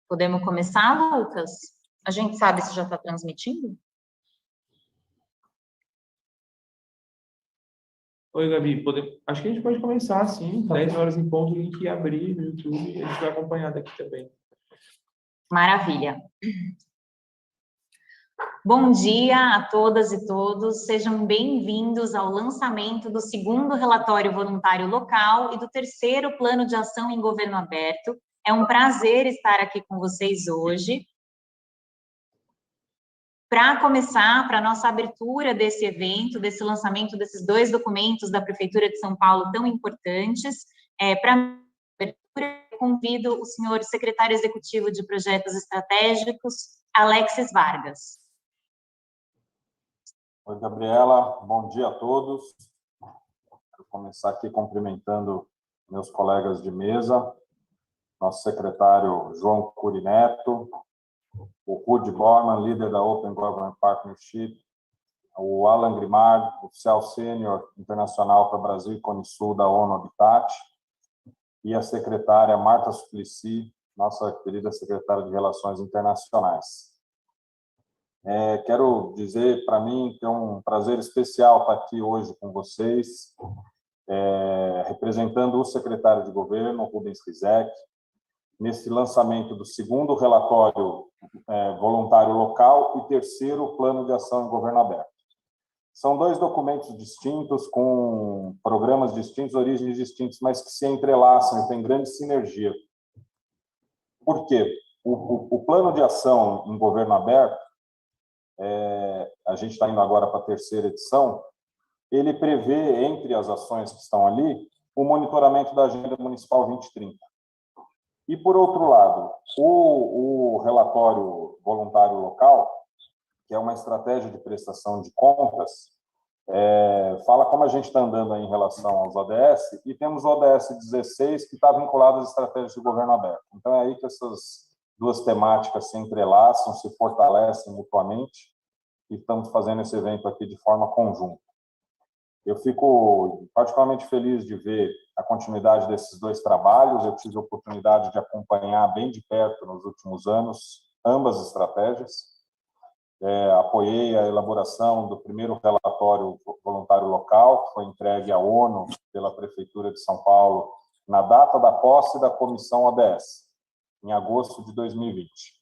Podemos começar, Lucas? A gente sabe se já está transmitindo? Oi, Gabi. Acho que a gente pode começar, sim. 10 horas em ponto, o link abrir no YouTube e a gente vai acompanhar daqui também. Maravilha. Bom dia a todas e todos. Sejam bem-vindos ao lançamento do segundo relatório voluntário local e do terceiro plano de ação em governo aberto. É um prazer estar aqui com vocês hoje. Para começar, para a nossa abertura desse evento, desse lançamento desses dois documentos da Prefeitura de São Paulo tão importantes, para a abertura, eu convido o senhor secretário executivo de Projetos Estratégicos, Alexis Vargas. Oi, Gabriela, bom dia a todos. Quero começar aqui cumprimentando meus colegas de mesa, nosso secretário João Curi Neto, o Rudy Borman, líder da Open Government Partnership, o Alan Grimard, oficial sênior internacional para Brasil e Cone Sul da ONU Habitat, e a secretária Marta Suplicy, nossa querida secretária de Relações Internacionais. Quero dizer, para mim, que é um prazer especial estar aqui hoje com vocês, representando o secretário de governo, Rubens Rizek, nesse lançamento do segundo relatório voluntário local e terceiro plano de ação em governo aberto. São dois documentos distintos, com programas distintos, origens distintas, mas que se entrelaçam e têm grande sinergia. Por quê? O plano de ação em governo aberto, a gente está indo agora para a terceira edição, ele prevê, entre as ações que estão ali, o monitoramento da Agenda Municipal 2030. E, por outro lado, o relatório voluntário local, que é uma estratégia de prestação de contas, fala como a gente está andando aí em relação aos ODS, e temos o ODS 16, que está vinculado às estratégias de governo aberto. Então, é aí que essas duas temáticas se entrelaçam, se fortalecem mutuamente, e estamos fazendo esse evento aqui de forma conjunta. Eu fico particularmente feliz de ver a continuidade desses dois trabalhos. Eu tive a oportunidade de acompanhar bem de perto nos últimos anos ambas estratégias. Apoiei a elaboração do primeiro relatório voluntário local, que foi entregue à ONU pela Prefeitura de São Paulo na data da posse da Comissão ODS, em agosto de 2020.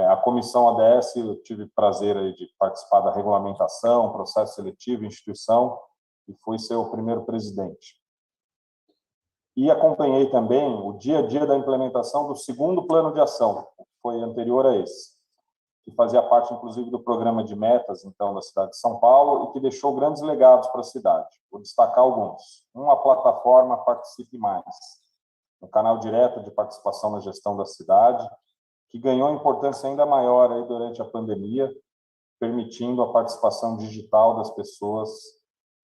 A Comissão ODS, eu tive o prazer aí de participar da regulamentação, processo seletivo, instituição, e fui ser o primeiro presidente. E acompanhei também o dia a dia da implementação do segundo plano de ação, que foi anterior a esse, que fazia parte, inclusive, do programa de metas, então, da cidade de São Paulo, e que deixou grandes legados para a cidade. Vou destacar alguns. A plataforma Participe Mais, um canal direto de participação na gestão da cidade, que ganhou importância ainda maior aí durante a pandemia, permitindo a participação digital das pessoas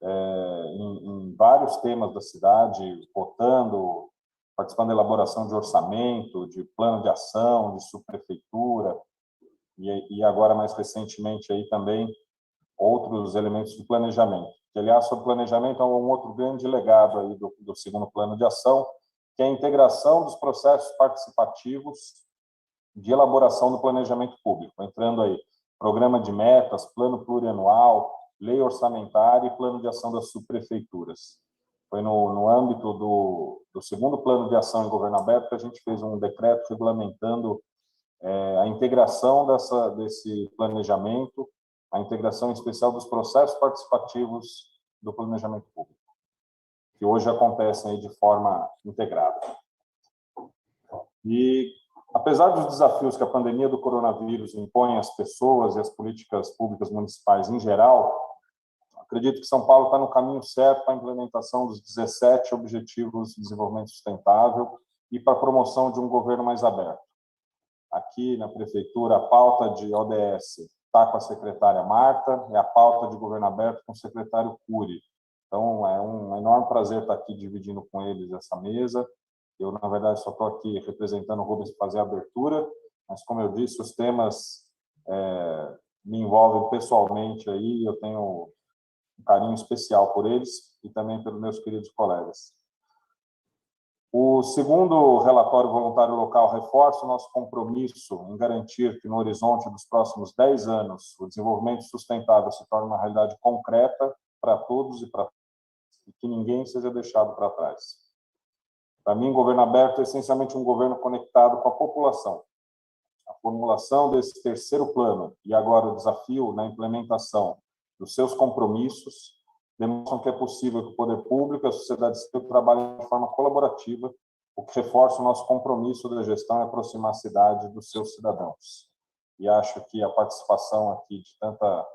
em vários temas da cidade, votando, participando da elaboração de orçamento, de plano de ação, de subprefeitura, e agora, mais recentemente, aí também outros elementos de planejamento. Que, aliás, sobre planejamento é um outro grande legado aí do segundo plano de ação, que é a integração dos processos participativos de elaboração do planejamento público, entrando aí programa de metas, plano plurianual, lei orçamentária e plano de ação das subprefeituras. Foi no âmbito do segundo plano de ação em governo aberto que a gente fez um decreto regulamentando a integração desse planejamento, a integração em especial dos processos participativos do planejamento público, que hoje acontecem aí de forma integrada. E apesar dos desafios que a pandemia do coronavírus impõe às pessoas e às políticas públicas municipais em geral, acredito que São Paulo está no caminho certo para a implementação dos 17 Objetivos de Desenvolvimento Sustentável e para a promoção de um governo mais aberto. Aqui na Prefeitura, a pauta de ODS está com a secretária Marta e a pauta de governo aberto com o secretário Curi. Então, é um enorme prazer estar aqui dividindo com eles essa mesa. Eu, na verdade, só estou aqui representando o Rubens para fazer a abertura, mas, como eu disse, os temas me envolvem pessoalmente aí, eu tenho um carinho especial por eles e também pelos meus queridos colegas. O segundo relatório voluntário local reforça o nosso compromisso em garantir que, no horizonte dos próximos 10 anos, o desenvolvimento sustentável se torne uma realidade concreta para todos e que ninguém seja deixado para trás. Para mim, governo aberto é essencialmente um governo conectado com a população. A formulação desse terceiro plano e agora o desafio na implementação dos seus compromissos demonstram que é possível que o poder público e a sociedade civil trabalhem de forma colaborativa, o que reforça o nosso compromisso da gestão e aproximar a cidade dos seus cidadãos. E acho que a participação aqui de tanta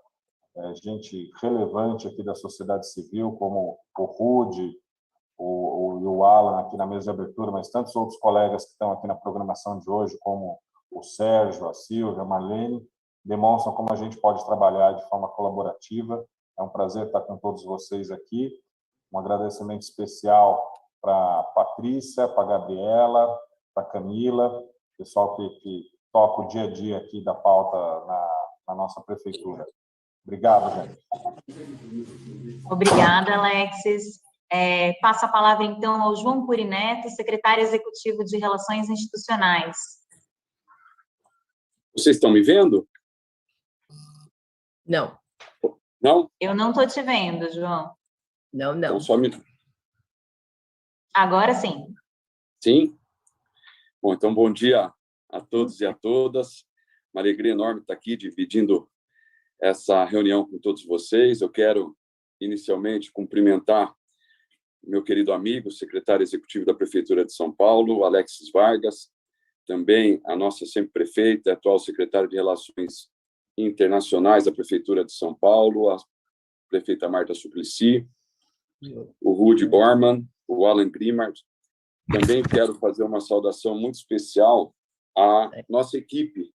gente relevante aqui da sociedade civil, como o Rude, o Alan aqui na mesa de abertura, mas tantos outros colegas que estão aqui na programação de hoje, como o Sérgio, a Silvia, a Marlene, demonstram como a gente pode trabalhar de forma colaborativa. É um prazer estar com todos vocês aqui. Um agradecimento especial para a Patrícia, para a Gabriela, para a Camila, pessoal que toca o dia a dia aqui da pauta na nossa prefeitura. Obrigado, gente. Obrigada, Alexis. Passo a palavra, então, ao João Puri Neto, secretário executivo de Relações Institucionais. Vocês estão me vendo? Não. Não? Eu não estou te vendo, João. Não. Então, só me... Agora sim. Sim? Bom, então, bom dia a todos e a todas. Uma alegria enorme estar aqui dividindo essa reunião com todos vocês. Eu quero, inicialmente, cumprimentar meu querido amigo, secretário executivo da Prefeitura de São Paulo, Alexis Vargas, também a nossa sempre prefeita, atual secretária de Relações Internacionais da Prefeitura de São Paulo, a prefeita Marta Suplicy, o Rudy Bormann, o Alan Grimard. Também quero fazer uma saudação muito especial à nossa equipe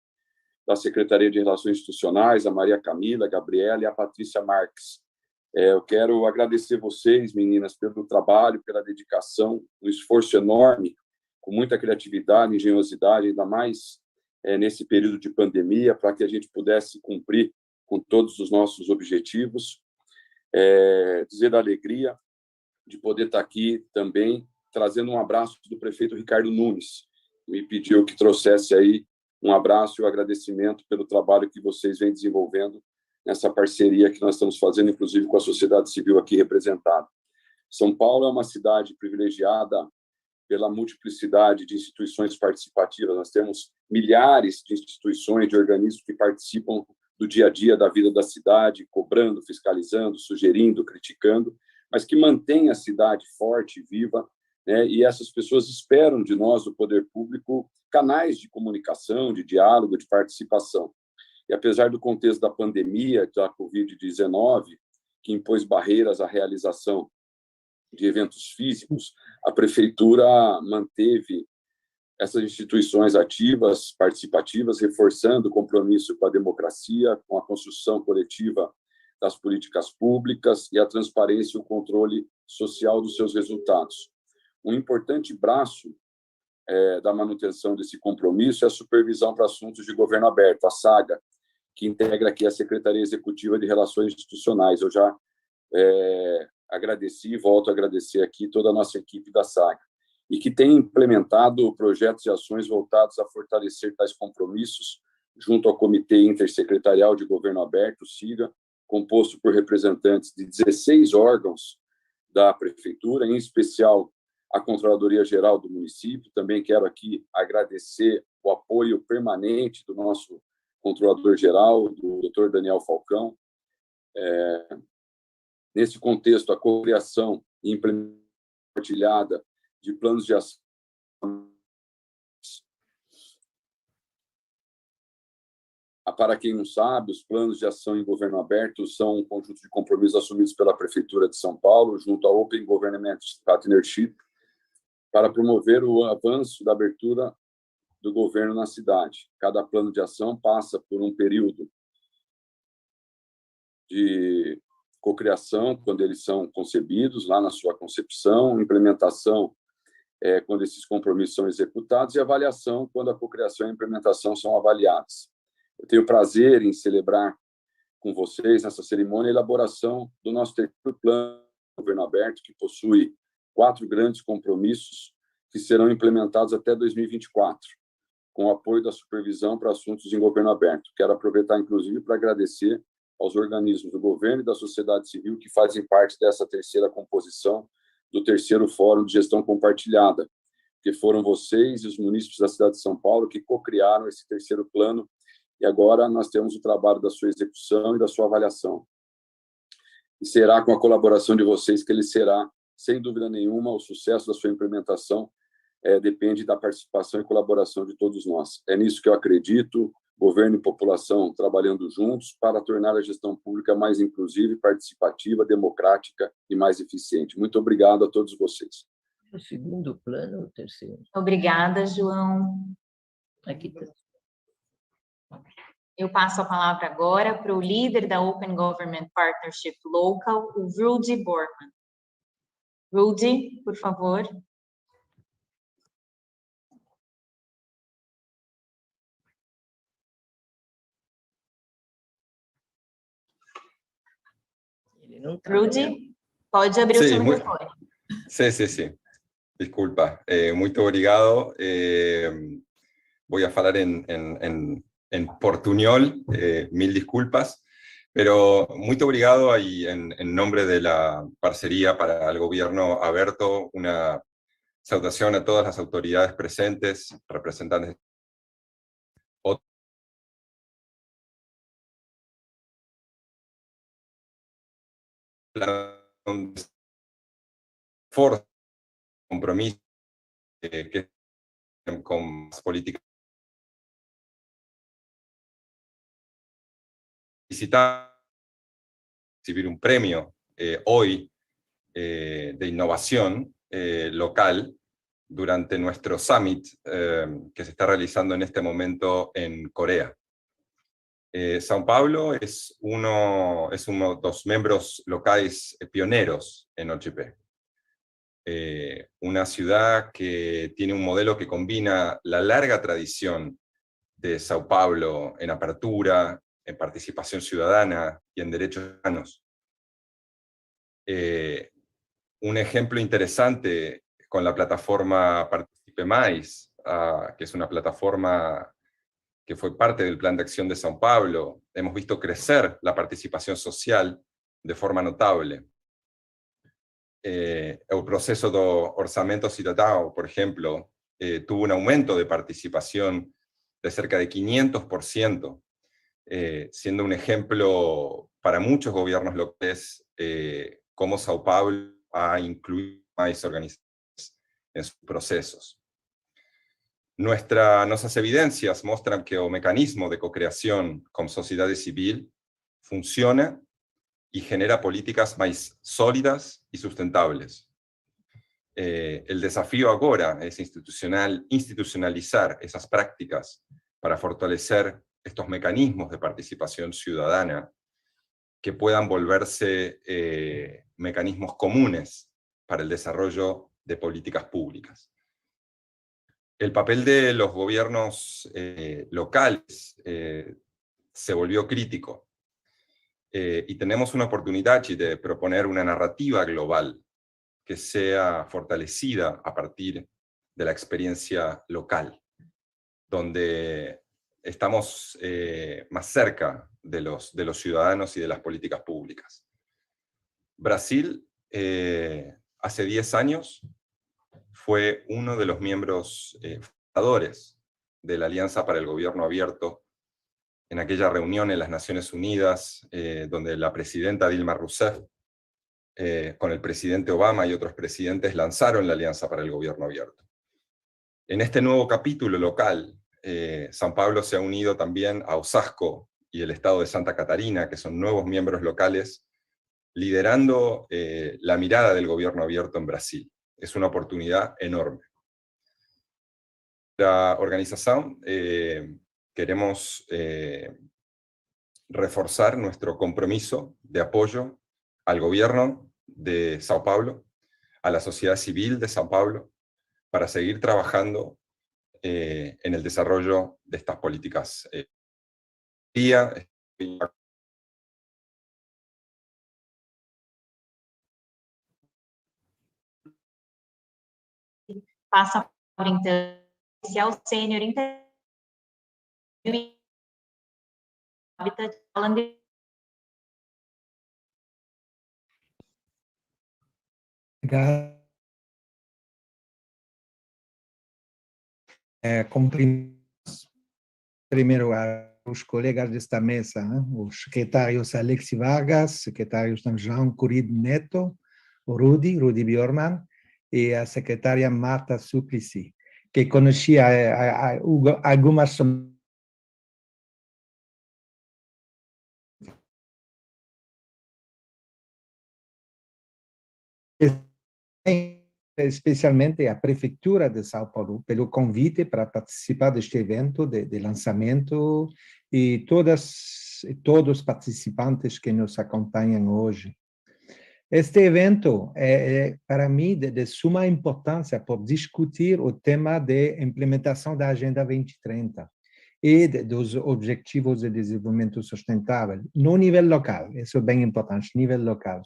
da Secretaria de Relações Institucionais, a Maria Camila, a Gabriela e a Patrícia Marques. Eu quero agradecer vocês, meninas, pelo trabalho, pela dedicação, um esforço enorme, com muita criatividade, engenhosidade, ainda mais nesse período de pandemia, para que a gente pudesse cumprir com todos os nossos objetivos. Dizer da alegria de poder estar aqui também, trazendo um abraço do prefeito Ricardo Nunes, que me pediu que trouxesse aí um abraço e um agradecimento pelo trabalho que vocês vêm desenvolvendo nessa parceria que nós estamos fazendo, inclusive com a sociedade civil aqui representada. São Paulo é uma cidade privilegiada pela multiplicidade de instituições participativas. Nós temos milhares de instituições, de organismos que participam do dia a dia da vida da cidade, cobrando, fiscalizando, sugerindo, criticando, mas que mantém a cidade forte, viva, né? E essas pessoas esperam de nós, do poder público, canais de comunicação, de diálogo, de participação. E apesar do contexto da pandemia, da Covid-19, que impôs barreiras à realização de eventos físicos, a prefeitura manteve essas instituições ativas, participativas, reforçando o compromisso com a democracia, com a construção coletiva das políticas públicas e a transparência e o controle social dos seus resultados. Um importante braço da manutenção desse compromisso é a supervisão para assuntos de governo aberto, a SAGA, que integra aqui a Secretaria Executiva de Relações Institucionais. Eu já agradeci e volto a agradecer aqui toda a nossa equipe da SAGA, e que tem implementado projetos e ações voltados a fortalecer tais compromissos junto ao Comitê Intersecretarial de Governo Aberto, SIGA, composto por representantes de 16 órgãos da Prefeitura, em especial a Controladoria Geral do município. Também quero aqui agradecer o apoio permanente do nosso Controlador-Geral, do Dr. Daniel Falcão. Nesse contexto, a cocriação e implementação compartilhada de planos de ação. Para quem não sabe, os planos de ação em governo aberto são um conjunto de compromissos assumidos pela Prefeitura de São Paulo, junto à Open Government Partnership, para promover o avanço da abertura do governo na cidade. Cada plano de ação passa por um período de cocriação, quando eles são concebidos, lá na sua concepção, implementação, quando esses compromissos são executados, e avaliação, quando a cocriação e a implementação são avaliadas. Eu tenho prazer em celebrar com vocês, nessa cerimônia, a elaboração do nosso terceiro plano de governo aberto, que possui 4 grandes compromissos que serão implementados até 2024, com o apoio da Supervisão para Assuntos em Governo Aberto. Quero aproveitar, inclusive, para agradecer aos organismos do governo e da sociedade civil que fazem parte dessa terceira composição do terceiro Fórum de Gestão Compartilhada, que foram vocês e os munícipes da cidade de São Paulo que co-criaram esse terceiro plano, e agora nós temos o trabalho da sua execução e da sua avaliação. E será com a colaboração de vocês que ele será, sem dúvida nenhuma, o sucesso da sua implementação depende da participação e colaboração de todos nós. É nisso que eu acredito, governo e população trabalhando juntos para tornar a gestão pública mais inclusiva, participativa, democrática e mais eficiente. Muito obrigado a todos vocês. O segundo plano ou o terceiro? Obrigada, João. Aqui está. Eu passo a palavra agora para o líder da Open Government Partnership Local, o Rudy Borman. Rudy, por favor. Ele não tá, Rudy, pode abrir o seu Muy, microfone. sí. Disculpa. Muito obrigado. Voy a falar en portuñol, mil disculpas, pero muito obrigado y en nombre de la Parcería para el Gobierno Aberto, una salutación a todas las autoridades presentes, representantes for compromiso que con las políticas. Recibir un premio hoy de innovación local durante nuestro summit que se está realizando en este momento en Corea. São Paulo es uno de los miembros locales pioneros en OGP. Una ciudad que tiene un modelo que combina la larga tradición de São Paulo en apertura, en participación ciudadana y en derechos humanos. Un ejemplo interesante con la plataforma Participe Mais, que es una plataforma que fue parte del Plan de Acción de São Paulo. Hemos visto crecer la participación social de forma notable. El proceso de orçamento cidadão, por ejemplo, tuvo un aumento de participación de cerca de 500%, siendo un ejemplo para muchos gobiernos locales cómo São Paulo ha incluido más organizaciones en sus procesos. Nuestras evidencias muestran que el mecanismo de co-creación con sociedad civil funciona y genera políticas más sólidas y sustentables. El desafío ahora es institucionalizar esas prácticas para fortalecer estos mecanismos de participación ciudadana que puedan volverse mecanismos comunes para el desarrollo de políticas públicas. El papel de los gobiernos locales se volvió crítico y tenemos una oportunidad de proponer una narrativa global que sea fortalecida a partir de la experiencia local, donde estamos más cerca de los ciudadanos y de las políticas públicas. Brasil, hace 10 años, fue uno de los miembros fundadores de la Alianza para el Gobierno Abierto, en aquella reunión en las Naciones Unidas, donde la presidenta Dilma Rousseff, con el presidente Obama y otros presidentes, lanzaron la Alianza para el Gobierno Abierto. En este nuevo capítulo local, São Paulo se ha unido también a Osasco y el estado de Santa Catarina, que son nuevos miembros locales, liderando la mirada del Gobierno Abierto en Brasil. Es una oportunidad enorme. La organización queremos reforzar nuestro compromiso de apoyo al gobierno de São Paulo, a la sociedad civil de São Paulo, para seguir trabajando en el desarrollo de estas políticas. Passo a palavra, então, ao sênior Habitat, falando. Cumprimentos primeiro aos colegas desta mesa, né? Os secretários Alexi Vargas, secretários João Curido Neto, o Rudy Bjorman, e a secretária Marta Suplicy, que conhecia algumas especialmente a Prefeitura de São Paulo, pelo convite para participar deste evento de lançamento e todos os participantes que nos acompanham hoje. Este evento é para mim, de suma importância por discutir o tema de implementação da Agenda 2030 e dos Objetivos de Desenvolvimento Sustentável no nível local. Isso é bem importante, nível local.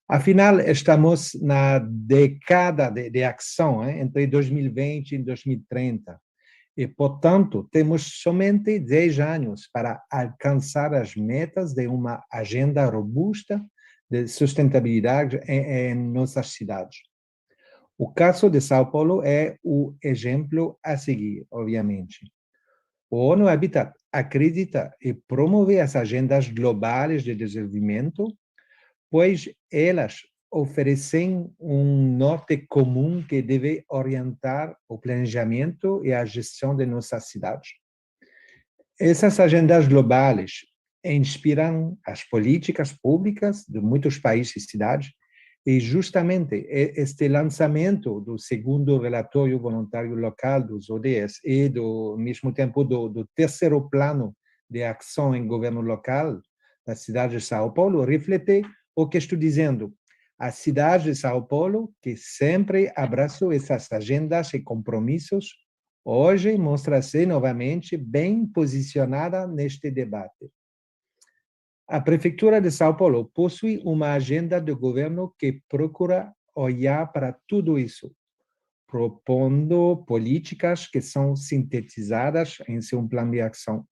Afinal, estamos na década de ação, entre 2020 e 2030. E, portanto, temos somente 10 anos para alcançar as metas de uma agenda robusta de sustentabilidade em nossas cidades. O caso de São Paulo é o exemplo a seguir, obviamente. O ONU Habitat acredita e promove as agendas globais de desenvolvimento, pois elas oferecem um norte comum que deve orientar o planejamento e a gestão de nossas cidades. Essas agendas globais inspiram as políticas públicas de muitos países e cidades, e justamente este lançamento do segundo relatório voluntário local dos ODS e, ao mesmo tempo, do terceiro plano de ação em governo local da cidade de São Paulo, reflete o que estou dizendo. A cidade de São Paulo, que sempre abraçou essas agendas e compromissos, hoje mostra-se novamente bem posicionada neste debate. A Prefeitura de São Paulo possui uma agenda de governo que procura olhar para tudo isso, propondo políticas que são sintetizadas em seu plano de ação.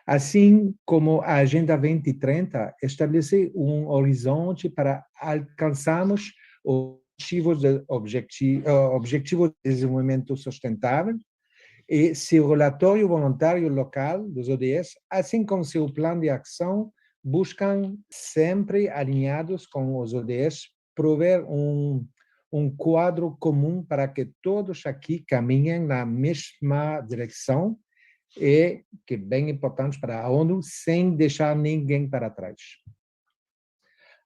Assim como a Agenda 2030 estabelece um horizonte para alcançarmos os Objetivos de Desenvolvimento Sustentável, e seu relatório voluntário local dos ODS, assim como seu plano de ação, buscam sempre alinhados com os ODS prover um quadro comum para que todos aqui caminhem na mesma direção e que é bem importante para a ONU, sem deixar ninguém para trás.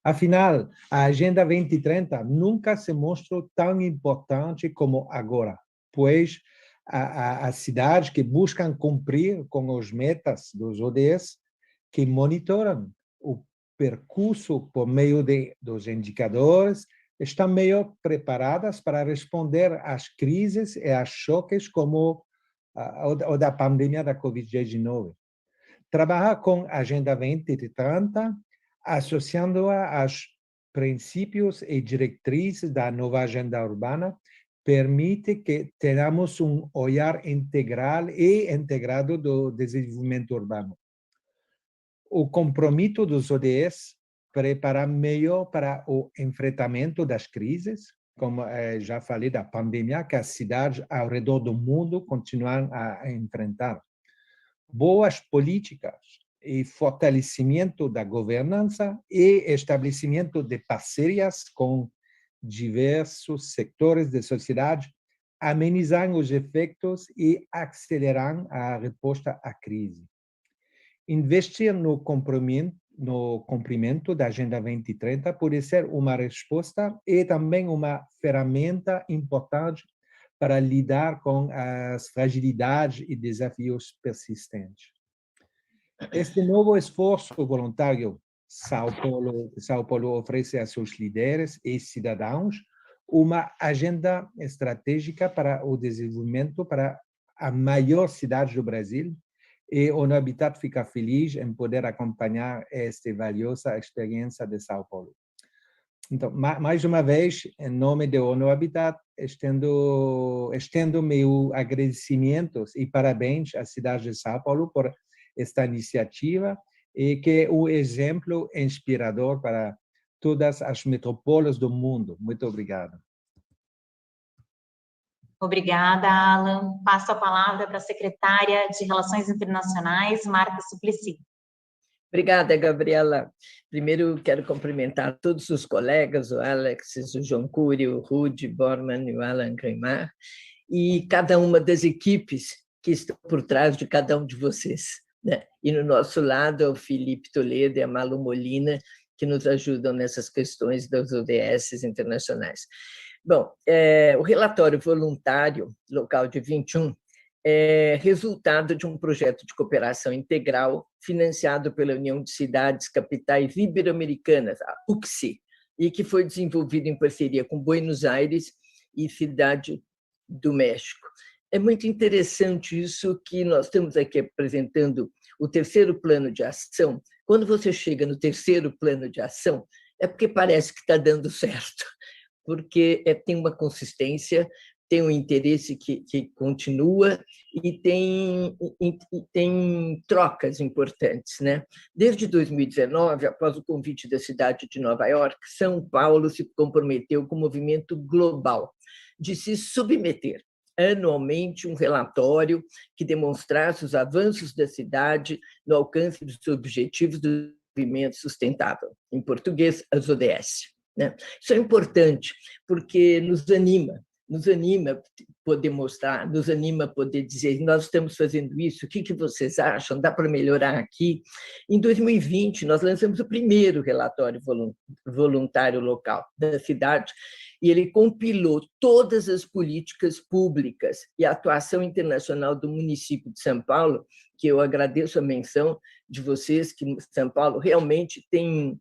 Afinal, a Agenda 2030 nunca se mostrou tão importante como agora, pois as cidades que buscam cumprir com as metas dos ODS, que monitoram o percurso por meio dos indicadores, estão melhor preparadas para responder às crises e aos choques como o da pandemia da Covid-19. Trabalhar com a Agenda 2030, associando-a aos princípios e diretrizes da nova agenda urbana, permite que tenhamos um olhar integral e integrado do desenvolvimento urbano. O compromisso dos ODS prepara melhor para o enfrentamento das crises, como já falei da pandemia, que as cidades ao redor do mundo continuam a enfrentar. Boas políticas e fortalecimento da governança e estabelecimento de parcerias com diversos setores da sociedade amenizam os efeitos e aceleram a resposta à crise. Investir no cumprimento da Agenda 2030 pode ser uma resposta e também uma ferramenta importante para lidar com as fragilidades e desafios persistentes. Este novo esforço voluntário São Paulo oferece a seus líderes e cidadãos uma agenda estratégica para o desenvolvimento para a maior cidade do Brasil, e o ONU Habitat fica feliz em poder acompanhar esta valiosa experiência de São Paulo. Então, mais uma vez, em nome da ONU Habitat, estendo meus agradecimentos e parabéns à cidade de São Paulo por esta iniciativa e que é um exemplo inspirador para todas as metrópoles do mundo. Muito obrigado. Obrigada, Alan. Passo a palavra para a secretária de Relações Internacionais, Marta Suplicy. Obrigada, Gabriela. Primeiro, quero cumprimentar todos os colegas, o Alex, o João Cury, o Rudy Bormann e o Alan Greimar, e cada uma das equipes que estão por trás de cada um de vocês, né? E no nosso lado, é o Felipe Toledo e a Malu Molina, que nos ajudam nessas questões das ODS internacionais. Bom, o relatório voluntário local de 21 é resultado de um projeto de cooperação integral financiado pela União de Cidades Capitais Ibero-Americanas, a UCSI, e que foi desenvolvido em parceria com Buenos Aires e Cidade do México. É muito interessante isso que nós estamos aqui apresentando o terceiro plano de ação. Quando você chega no terceiro plano de ação, é porque parece que está dando certo, porque tem uma consistência, tem um interesse que continua e tem trocas importantes, né? Desde 2019, após o convite da cidade de Nova York, São Paulo se comprometeu com o movimento global de se submeter anualmente um relatório que demonstrasse os avanços da cidade no alcance dos objetivos do desenvolvimento sustentável, em português, as ODS. Né? Isso é importante, porque nos anima poder mostrar, nos anima poder dizer, nós estamos fazendo isso, o que vocês acham? Dá para melhorar aqui? Em 2020, nós lançamos o primeiro relatório voluntário local da cidade, e ele compilou todas as políticas públicas e a atuação internacional do município de São Paulo, que eu agradeço a menção de vocês, que São Paulo realmente tem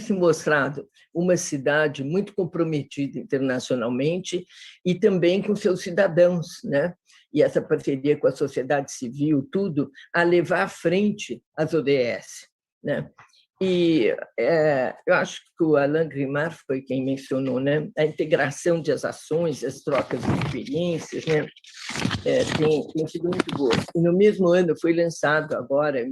se mostrado uma cidade muito comprometida internacionalmente e também com seus cidadãos, né? E essa parceria com a sociedade civil, tudo, a levar à frente as ODS, né? E eu acho que o Alan Greimar foi quem mencionou, né? A integração das ações, as trocas de experiências, né? Tem sido muito boa. E no mesmo ano foi lançado agora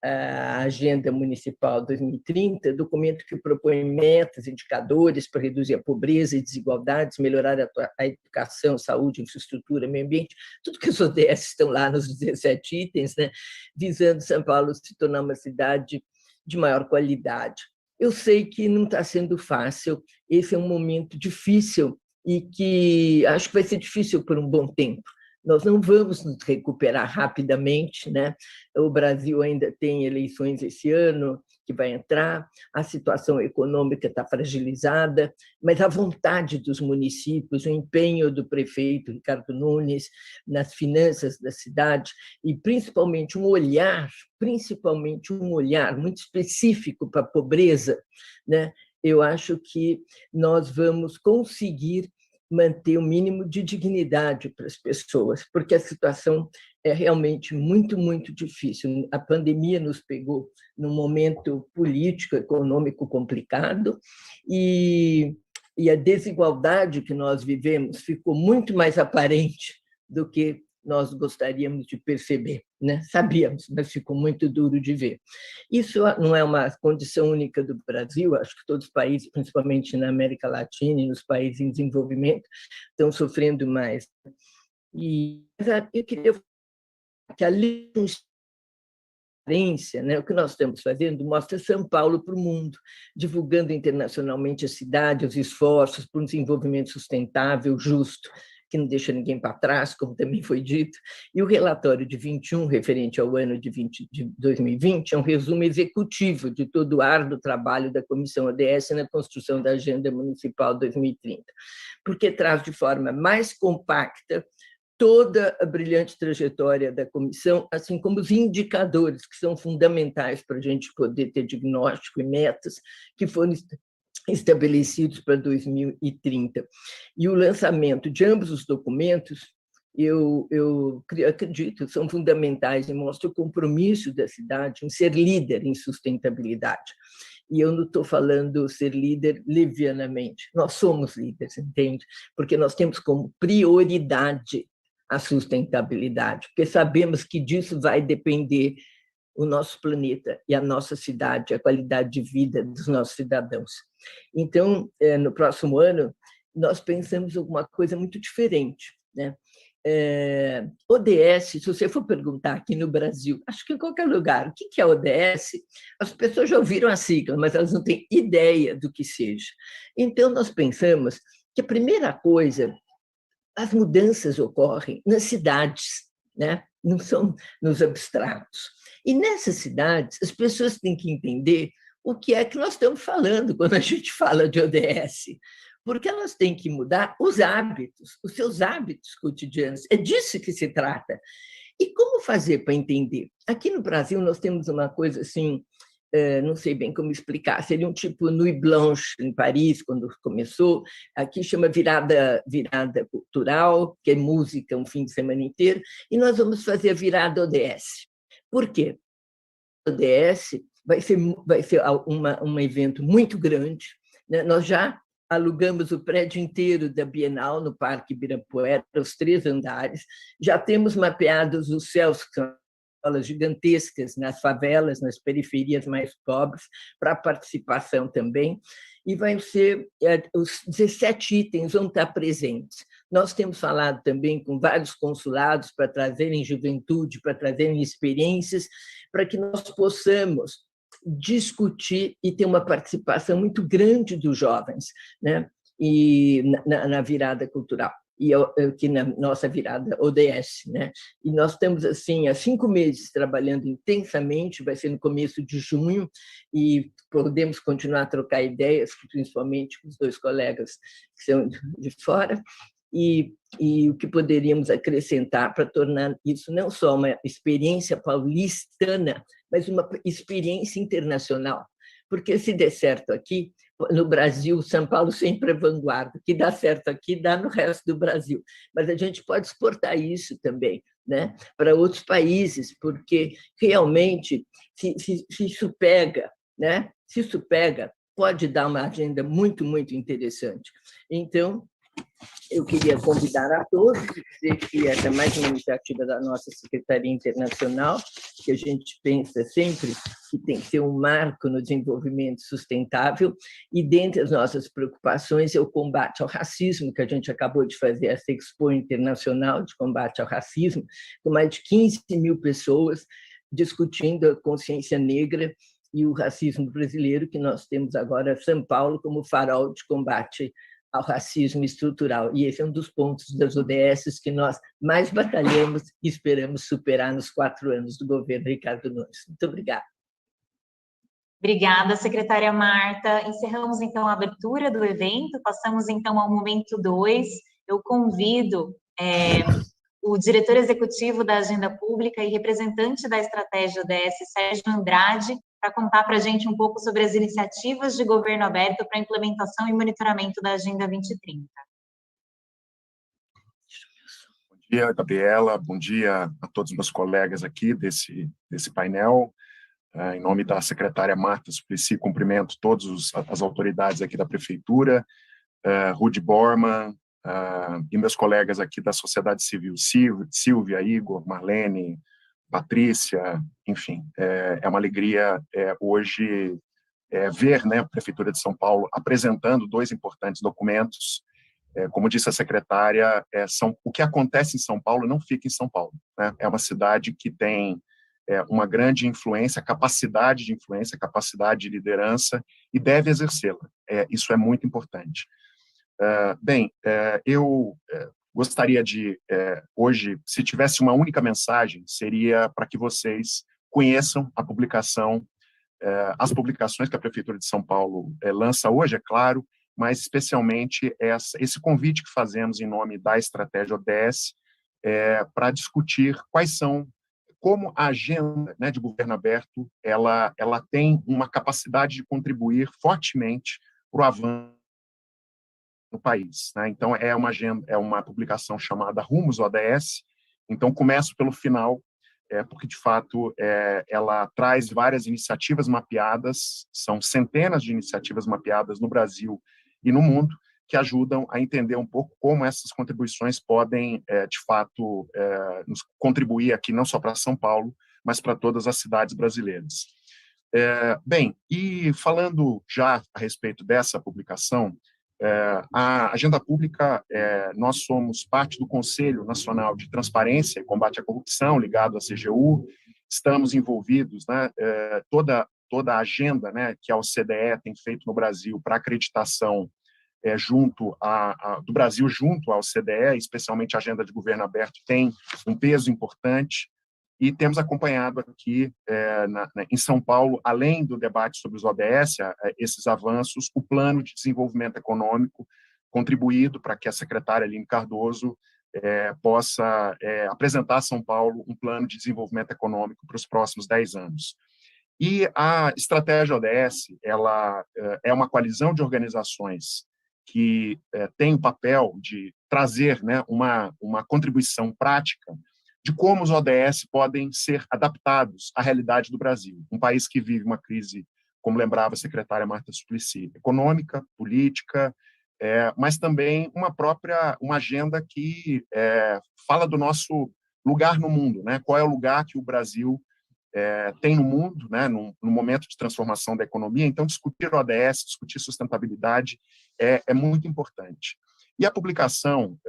a Agenda Municipal 2030, documento que propõe metas, indicadores para reduzir a pobreza e desigualdades, melhorar a educação, saúde, infraestrutura, meio ambiente, tudo que os ODS estão lá nos 17 itens, né, visando São Paulo se tornar uma cidade de maior qualidade. Eu sei que não está sendo fácil, esse é um momento difícil e que acho que vai ser difícil por um bom tempo. Nós não vamos nos recuperar rapidamente, né? O Brasil ainda tem eleições esse ano, que vai entrar, a situação econômica está fragilizada, mas a vontade dos municípios, o empenho do prefeito Ricardo Nunes nas finanças da cidade e principalmente um olhar muito específico para a pobreza, né? Eu acho que nós vamos conseguir manter o mínimo de dignidade para as pessoas, porque a situação é realmente muito, muito difícil. A pandemia nos pegou num momento político, econômico complicado, e a desigualdade que nós vivemos ficou muito mais aparente do que nós gostaríamos de perceber, né? Sabíamos, mas ficou muito duro de ver. Isso não é uma condição única do Brasil, acho que todos os países, principalmente na América Latina e nos países em desenvolvimento, estão sofrendo mais. E eu queria falar que a transparência, né, o que nós estamos fazendo, mostra São Paulo para o mundo, divulgando internacionalmente a cidade, os esforços por um desenvolvimento sustentável, justo, que não deixa ninguém para trás, como também foi dito, e o relatório de 21, referente ao ano de 2020, é um resumo executivo de todo o árduo trabalho da Comissão ODS na construção da Agenda Municipal 2030, porque traz de forma mais compacta toda a brilhante trajetória da comissão, assim como os indicadores que são fundamentais para a gente poder ter diagnóstico e metas que foram estabelecidos para 2030. E o lançamento de ambos os documentos, eu acredito, são fundamentais e mostram o compromisso da cidade em ser líder em sustentabilidade. E eu não estou falando ser líder levianamente. Nós somos líderes, entende? Porque nós temos como prioridade a sustentabilidade, porque sabemos que disso vai depender o nosso planeta e a nossa cidade, a qualidade de vida dos nossos cidadãos. Então, no próximo ano, nós pensamos alguma coisa muito diferente, né? ODS, se você for perguntar aqui no Brasil, acho que em qualquer lugar, o que é ODS? As pessoas já ouviram a sigla, mas elas não têm ideia do que seja. Então, nós pensamos que a primeira coisa, as mudanças ocorrem nas cidades, né? Não são nos abstratos. E nessas cidades, as pessoas têm que entender o que é que nós estamos falando quando a gente fala de ODS, porque elas têm que mudar os hábitos, os seus hábitos cotidianos. É disso que se trata. E como fazer para entender? Aqui no Brasil, nós temos uma coisa assim, não sei bem como explicar, seria um tipo Nuit Blanche em Paris, quando começou, aqui chama virada cultural, que é música um fim de semana inteiro, e nós vamos fazer a virada ODS. Por quê? O ODS vai ser um evento muito grande, né? Nós já alugamos o prédio inteiro da Bienal no Parque Ibirapuera, os 3 andares, já temos mapeados os céus, que são escolas gigantescas nas favelas, nas periferias mais pobres, para participação também, e vai ser os 17 itens vão estar presentes. Nós temos falado também com vários consulados para trazerem juventude, para trazerem experiências, para que nós possamos discutir e ter uma participação muito grande dos jovens, né? E na virada cultural. E aqui na nossa virada ODS, né? E nós estamos assim há 5 meses trabalhando intensamente, vai ser no começo de junho, e podemos continuar a trocar ideias, principalmente com os 2 colegas que são de fora, e o que poderíamos acrescentar para tornar isso não só uma experiência paulistana, mas uma experiência internacional. Porque se der certo aqui, no Brasil, São Paulo sempre é vanguarda. O que dá certo aqui, dá no resto do Brasil. Mas a gente pode exportar isso também, né, para outros países, porque realmente, se isso pega, né, se isso pega, pode dar uma agenda muito, muito interessante. Então, eu queria convidar a todos e dizer que essa é mais uma iniciativa da nossa Secretaria Internacional, que a gente pensa sempre que tem que ser um marco no desenvolvimento sustentável, e dentre as nossas preocupações é o combate ao racismo, que a gente acabou de fazer essa Expo Internacional de Combate ao Racismo, com mais de 15 mil pessoas discutindo a consciência negra e o racismo brasileiro, que nós temos agora São Paulo como farol de combate ao racismo estrutural. E esse é um dos pontos das ODS que nós mais batalhamos e esperamos superar nos 4 anos do governo Ricardo Nunes. Muito obrigada. Obrigada, secretária Marta. Encerramos, então, a abertura do evento, passamos, então, ao momento 2. Eu convido o diretor executivo da Agenda Pública e representante da estratégia ODS, Sérgio Andrade, para contar para a gente um pouco sobre as iniciativas de governo aberto para a implementação e monitoramento da Agenda 2030. Bom dia, Gabriela. Bom dia a todos os meus colegas aqui desse painel. Em nome da secretária Marta Suplicy, cumprimento todas as autoridades aqui da Prefeitura, Rudy Borman, e meus colegas aqui da sociedade civil, Silvia, Igor, Marlene, Patrícia, enfim, é uma alegria hoje ver, né, a Prefeitura de São Paulo apresentando 2 importantes documentos. Como disse a secretária, o que acontece em São Paulo não fica em São Paulo, né? É uma cidade que tem uma grande influência, capacidade de influência, capacidade de liderança, e deve exercê-la. Isso é muito importante. Eu gostaria de, hoje, se tivesse uma única mensagem, seria para que vocês conheçam a publicação, as publicações que a Prefeitura de São Paulo lança hoje, é claro, mas especialmente esse convite que fazemos em nome da estratégia ODS para discutir como a agenda, né, de governo aberto ela tem uma capacidade de contribuir fortemente para o avanço no país, né? Então, uma publicação chamada Rumos ODS. Então, começo pelo final. porque, de fato, ela traz várias iniciativas mapeadas, são centenas de iniciativas mapeadas no Brasil e no mundo, que ajudam a entender um pouco como essas contribuições podem, de fato, nos contribuir aqui, não só para São Paulo, mas para todas as cidades brasileiras. Bem, e falando já a respeito dessa publicação, a Agenda Pública, nós somos parte do Conselho Nacional de Transparência e Combate à Corrupção, ligado à CGU, estamos envolvidos, né, toda a agenda, né, que a OCDE tem feito no Brasil para acreditação do Brasil junto à OCDE, especialmente a Agenda de Governo Aberto, tem um peso importante, e temos acompanhado aqui em São Paulo, além do debate sobre os ODS, esses avanços, o Plano de Desenvolvimento Econômico, contribuído para que a secretária Aline Cardoso possa apresentar a São Paulo um plano de desenvolvimento econômico para os próximos 10 anos. E a estratégia ODS, ela é uma coalizão de organizações que tem o papel de trazer, né, uma contribuição prática de como os ODS podem ser adaptados à realidade do Brasil, um país que vive uma crise, como lembrava a secretária Marta Suplicy, econômica, política, mas também uma agenda que fala do nosso lugar no mundo, né? Qual é o lugar que o Brasil tem no mundo, né? No momento de transformação da economia. Então, discutir o ODS, discutir sustentabilidade é muito importante. E a publicação,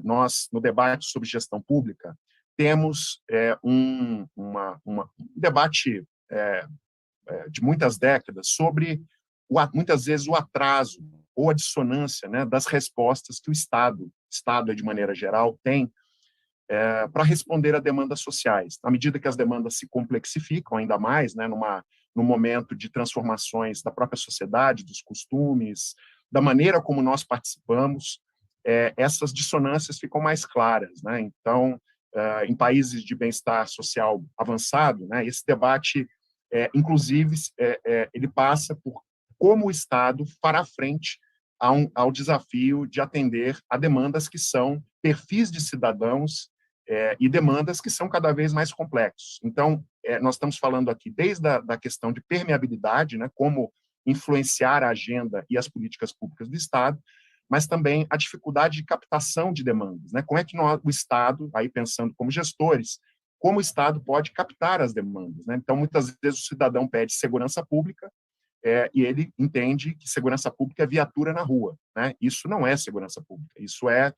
nós, no debate sobre gestão pública, temos um debate de muitas décadas sobre, muitas vezes, o atraso ou a dissonância, né, das respostas que o Estado de maneira geral, tem para responder a demandas sociais. À medida que as demandas se complexificam ainda mais, né, num momento de transformações da própria sociedade, dos costumes, da maneira como nós participamos, essas dissonâncias ficam mais claras, né? Então, em países de bem-estar social avançado, né, esse debate, inclusive, ele passa por como o Estado fará frente ao desafio de atender a demandas que são perfis de cidadãos e demandas que são cada vez mais complexos. Então, nós estamos falando aqui desde da questão de permeabilidade, né, como influenciar a agenda e as políticas públicas do Estado, mas também a dificuldade de captação de demandas, né? Como é que o Estado, aí pensando como gestores, como o Estado pode captar as demandas, né? Então, muitas vezes o cidadão pede segurança pública e ele entende que segurança pública é viatura na rua, né? Isso não é segurança pública, isso é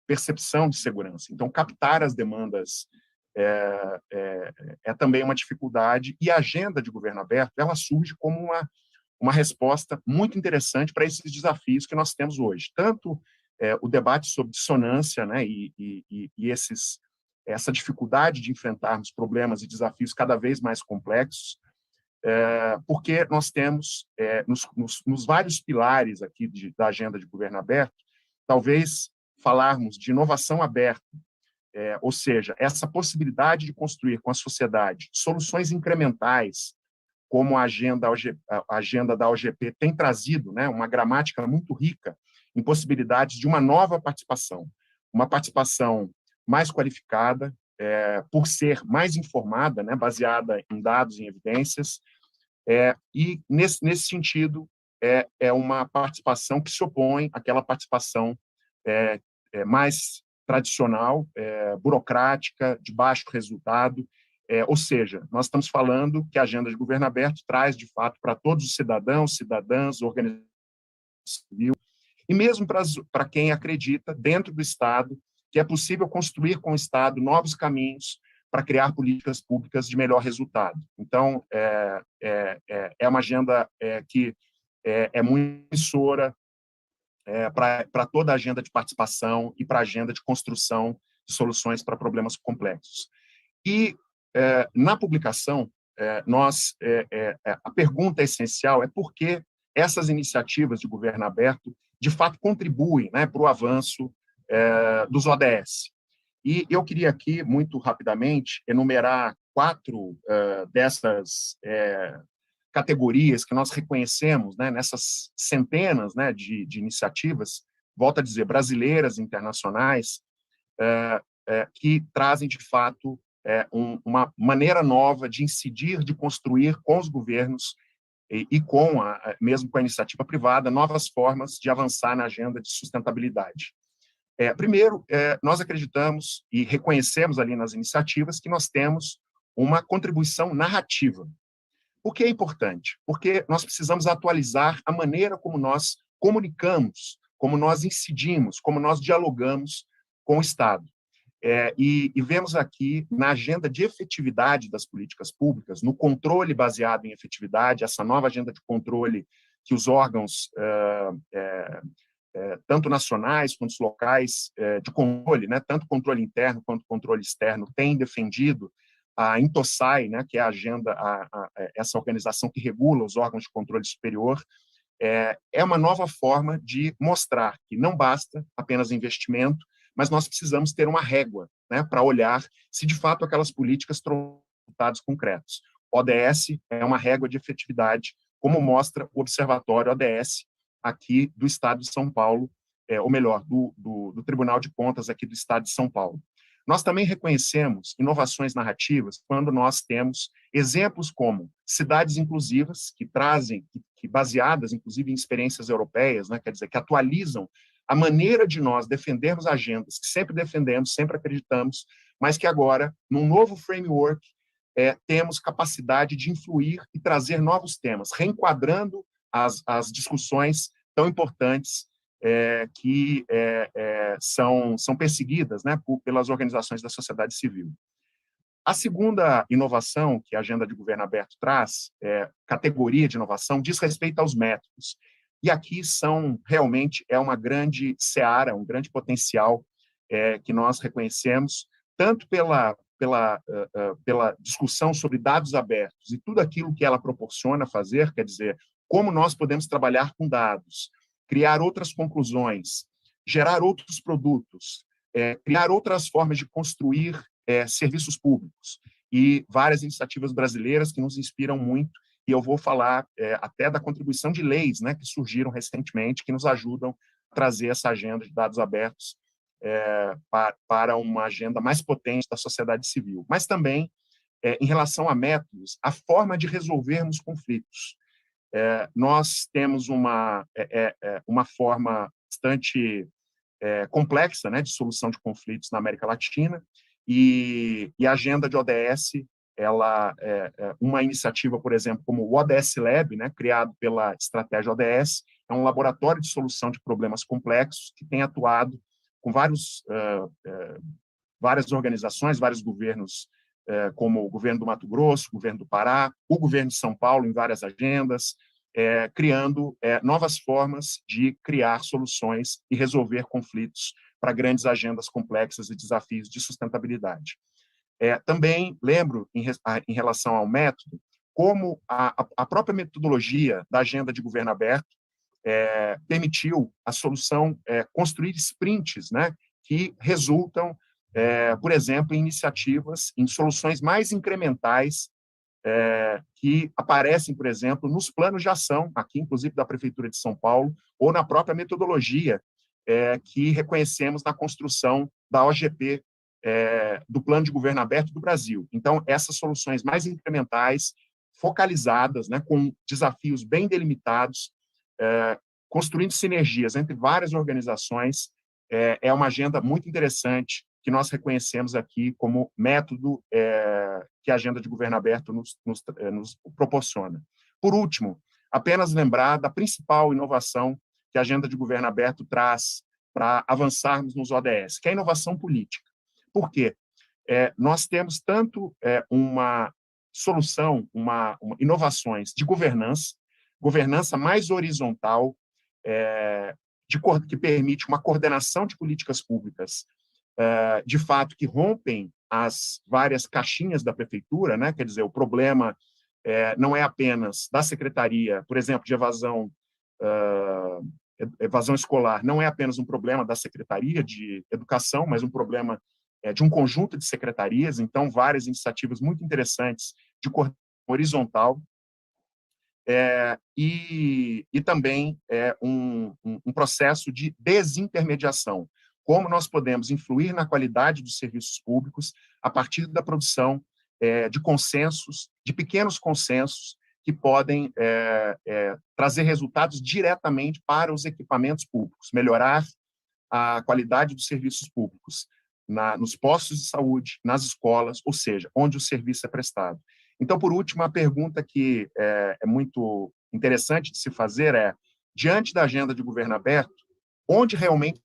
percepção de segurança. Então, captar as demandas é também uma dificuldade, e a agenda de governo aberto, ela surge como uma resposta muito interessante para esses desafios que nós temos hoje. Tanto o debate sobre dissonância, né, e essa dificuldade de enfrentarmos problemas e desafios cada vez mais complexos, porque nós temos, nos vários pilares aqui da agenda de governo aberto, talvez falarmos de inovação aberta, ou seja, essa possibilidade de construir com a sociedade soluções incrementais, como a agenda da OGP tem trazido, né, uma gramática muito rica em possibilidades de uma nova participação, uma participação mais qualificada, por ser mais informada, né, baseada em dados e evidências, e, nesse sentido, é uma participação que se opõe àquela participação mais tradicional, burocrática, de baixo resultado. Ou seja, nós estamos falando que a agenda de governo aberto traz, de fato, para todos os cidadãos, cidadãs, organizações civil, e mesmo para quem acredita, dentro do Estado, que é possível construir com o Estado novos caminhos para criar políticas públicas de melhor resultado. Então, é uma agenda que é muito emissora para toda a agenda de participação e para a agenda de construção de soluções para problemas complexos. E, na publicação, a pergunta essencial é por que essas iniciativas de governo aberto, de fato, contribuem, né, para o avanço dos ODS. E eu queria aqui, muito rapidamente, enumerar 4 dessas categorias que nós reconhecemos, né, nessas centenas, né, de iniciativas, volto a dizer, brasileiras, internacionais, que trazem, de fato, uma maneira nova de incidir, de construir com os governos e com mesmo com a iniciativa privada, novas formas de avançar na agenda de sustentabilidade. Primeiro, nós acreditamos e reconhecemos ali nas iniciativas que nós temos uma contribuição narrativa. Por que é importante? Porque nós precisamos atualizar a maneira como nós comunicamos, como nós incidimos, como nós dialogamos com o Estado. E vemos aqui, na agenda de efetividade das políticas públicas, no controle baseado em efetividade, essa nova agenda de controle que os órgãos, tanto nacionais quanto locais, de controle, né, tanto controle interno quanto controle externo, têm defendido a Intosai, né, que é a agenda, essa organização que regula os órgãos de controle superior, é uma nova forma de mostrar que não basta apenas investimento, mas nós precisamos ter uma régua, né, para olhar se de fato aquelas políticas trouxeram resultados concretos. ODS é uma régua de efetividade, como mostra o Observatório ODS aqui do Estado de São Paulo, ou melhor, do Tribunal de Contas aqui do Estado de São Paulo. Nós também reconhecemos inovações narrativas quando nós temos exemplos como cidades inclusivas, que trazem, que baseadas, inclusive, em experiências europeias, né, quer dizer, que atualizam a maneira de nós defendermos agendas que sempre defendemos, sempre acreditamos, mas que agora, num novo framework, temos capacidade de influir e trazer novos temas, reenquadrando as discussões tão importantes que são perseguidas, né, pelas organizações da sociedade civil. A segunda inovação que a Agenda de Governo Aberto traz, categoria de inovação, diz respeito aos métodos. E aqui realmente uma grande seara, um grande potencial que nós reconhecemos, tanto pela discussão sobre dados abertos e tudo aquilo que ela proporciona fazer, quer dizer, como nós podemos trabalhar com dados, criar outras conclusões, gerar outros produtos, criar outras formas de construir serviços públicos, e várias iniciativas brasileiras que nos inspiram muito, e eu vou falar até da contribuição de leis, né, que surgiram recentemente, que nos ajudam a trazer essa agenda de dados abertos para uma agenda mais potente da sociedade civil. Mas também, em relação a métodos, a forma de resolvermos conflitos. Nós temos uma forma bastante complexa, né, de solução de conflitos na América Latina, e a agenda de ODS, uma iniciativa, por exemplo, como o ODS Lab, né, criado pela estratégia ODS, é um laboratório de solução de problemas complexos que tem atuado com várias organizações, vários governos, como o governo do Mato Grosso, o governo do Pará, o governo de São Paulo, em várias agendas, criando novas formas de criar soluções e resolver conflitos para grandes agendas complexas e desafios de sustentabilidade. Também lembro, em relação ao método, como a própria metodologia da Agenda de Governo Aberto permitiu a solução, construir sprints, né, que resultam, por exemplo, em iniciativas, em soluções mais incrementais, que aparecem, por exemplo, nos planos de ação, aqui, inclusive, da Prefeitura de São Paulo, ou na própria metodologia que reconhecemos na construção da OGP, do Plano de Governo Aberto do Brasil. Então, essas soluções mais incrementais, focalizadas, né, com desafios bem delimitados, construindo sinergias entre várias organizações, é uma agenda muito interessante que nós reconhecemos aqui como método que a Agenda de Governo Aberto nos proporciona. Por último, apenas lembrar da principal inovação que a Agenda de Governo Aberto traz para avançarmos nos ODS, que é a inovação política. Por quê? Nós temos tanto uma solução, inovações de governança mais horizontal, que permite uma coordenação de políticas públicas, de fato, que rompem as várias caixinhas da prefeitura, né? Quer dizer, o problema não é apenas da secretaria, por exemplo, de evasão escolar, não é apenas um problema da Secretaria de Educação, mas um problema de um conjunto de secretarias. Então, várias iniciativas muito interessantes de coordenação horizontal, e também um processo de desintermediação. como nós podemos influir na qualidade dos serviços públicos a partir da produção de consensos, de pequenos consensos, que podem trazer resultados diretamente para os equipamentos públicos, melhorar a qualidade dos serviços públicos nos postos de saúde, nas escolas, ou seja, onde o serviço é prestado. Então, por último, a pergunta que é muito interessante de se fazer é, diante da agenda de governo aberto, onde realmente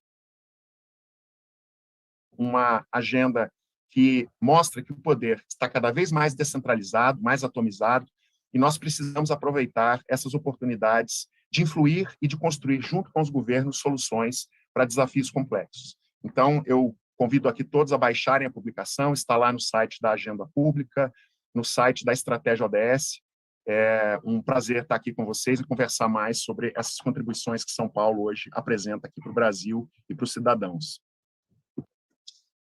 uma agenda que mostra que o poder está cada vez mais descentralizado, mais atomizado, e nós precisamos aproveitar essas oportunidades de influir e de construir, junto com os governos, soluções para desafios complexos. Então, eu convido aqui todos a baixarem a publicação, está lá no site da Agenda Pública, no site da Estratégia ODS. É um prazer estar aqui com vocês e conversar mais sobre essas contribuições que São Paulo hoje apresenta aqui para o Brasil e para os cidadãos.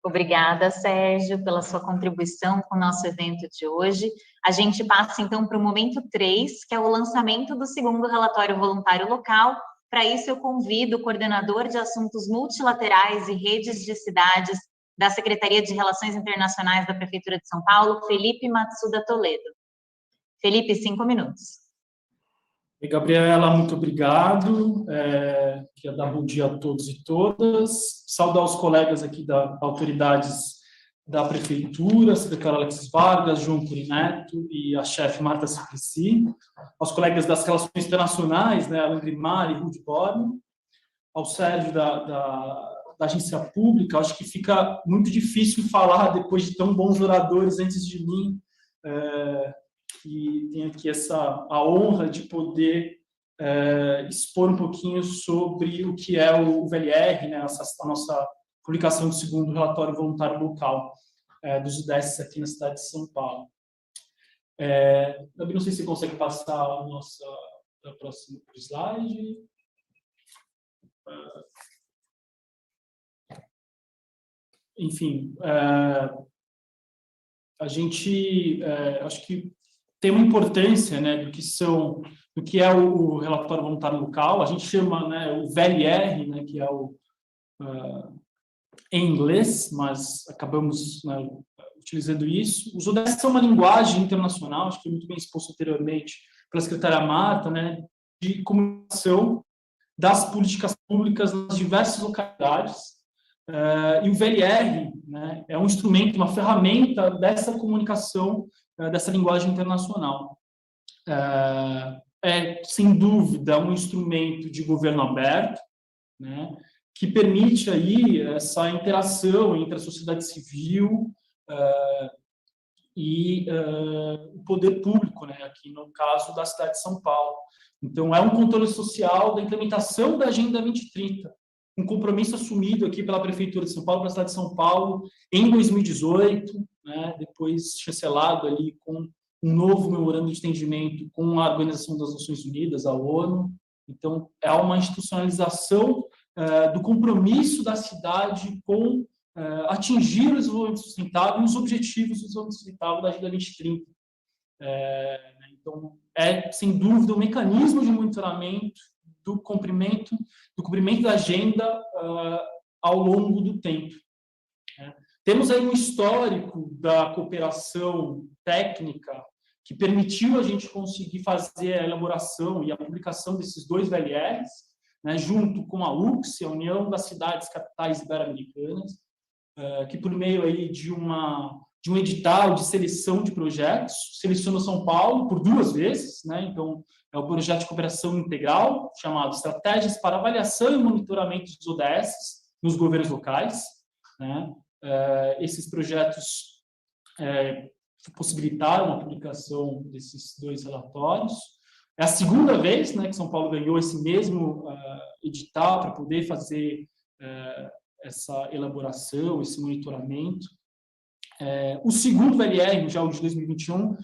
Obrigada, Sérgio, pela sua contribuição com o nosso evento de hoje. A gente passa, então, para o momento 3, que é o lançamento do segundo relatório voluntário local. Para isso, eu convido o coordenador de assuntos multilaterais e redes de cidades da Secretaria de Relações Internacionais da Prefeitura de São Paulo, Felipe Matsuda Toledo. Felipe, 5 minutos. E, Gabriela, muito obrigado. Queria dar bom dia a todos e todas. Saudar os colegas aqui das autoridades da Prefeitura, a secretária Alexis Vargas, João Curi Neto e a chefe Marta Suplicy, aos colegas das Relações Internacionais, né, Alan Grimar e Rudy Borne, ao Sérgio da Agência Pública. Acho que fica muito difícil falar depois de tão bons oradores antes de mim, que tem aqui a honra de poder expor um pouquinho sobre o que é o VLR, né, a nossa publicação do segundo relatório voluntário local dos UDESs aqui na cidade de São Paulo. Também não sei se consegue passar a próximo slide. Enfim, a gente acho que tem uma importância, né, do que é o relatório voluntário local. A gente chama, né, o VLR, né, que é em inglês, mas acabamos, né, utilizando isso. Os ODS são uma linguagem internacional, acho que foi muito bem exposto anteriormente pela secretária Marta, né, de comunicação das políticas públicas nas diversas localidades. E o VLR, né, é um instrumento, uma ferramenta dessa comunicação, dessa linguagem internacional. Sem dúvida, um instrumento de governo aberto, né, que permite aí essa interação entre a sociedade civil e o poder público, né, aqui no caso da cidade de São Paulo. Então, é um controle social da implementação da Agenda 2030, um compromisso assumido aqui pela Prefeitura de São Paulo, pela cidade de São Paulo, em 2018, né, depois chancelado ali com um novo memorando de entendimento com a Organização das Nações Unidas, a ONU. Então, é uma institucionalização do compromisso da cidade com atingir o desenvolvimento sustentável e os objetivos do desenvolvimento sustentável da Agenda 2030. Então, sem dúvida, um mecanismo de monitoramento do cumprimento da agenda ao longo do tempo. Temos aí um histórico da cooperação técnica que permitiu a gente conseguir fazer a elaboração e a publicação desses 2 VLRs, né, junto com a UCS, a União das Cidades Capitais Ibero-Americanas, que por meio aí de um edital de seleção de projetos, selecionou São Paulo por 2 vezes, né? Então, é o projeto de cooperação integral, chamado Estratégias para Avaliação e Monitoramento dos ODS nos Governos Locais, né? Esses projetos possibilitaram a publicação desses 2 relatórios. É a segunda vez, né, que São Paulo ganhou esse mesmo edital para poder fazer essa elaboração, esse monitoramento. O segundo VLR, já o de 2021,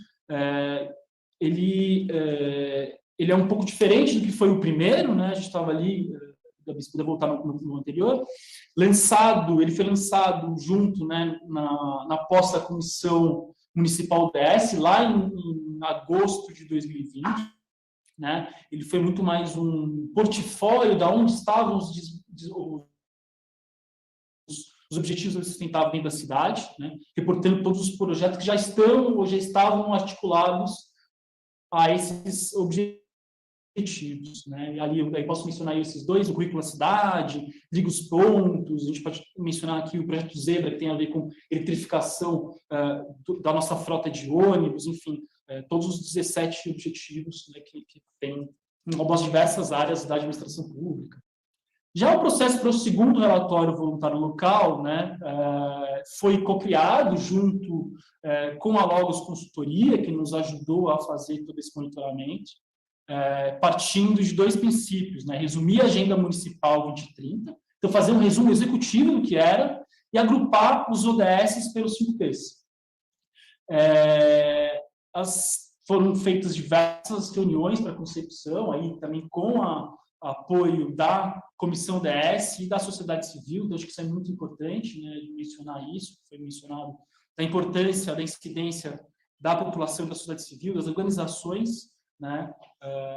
ele é um pouco diferente do que foi o primeiro, né? A gente estava ali, se puder voltar no anterior, ele foi lançado junto, né, na posse da Comissão Municipal DS, lá em agosto de 2020, né? Ele foi muito mais um portfólio de onde estavam os os objetivos sustentáveis dentro da cidade, né, reportando todos os projetos que já estão ou já estavam articulados a esses objetivos. Né? E aí posso mencionar esses dois, o currículo da cidade, liga os pontos, a gente pode mencionar aqui o projeto Zebra, que tem a ver com eletrificação da nossa frota de ônibus, enfim, todos os 17 objetivos, né, que tem em algumas diversas áreas da administração pública. Já o processo para o segundo relatório voluntário local, né, foi co-criado junto com a Logos Consultoria, que nos ajudou a fazer todo esse monitoramento, partindo de dois princípios, né, resumir a Agenda Municipal 2030, então fazer um resumo executivo do que era e agrupar os ODS pelos 5Ps. Foram feitas diversas reuniões para concepção, aí também com apoio da Comissão ODS e da sociedade civil, então acho que isso é muito importante, né, de mencionar isso, foi mencionado, da importância, da incidência da população, da sociedade civil, das organizações, né,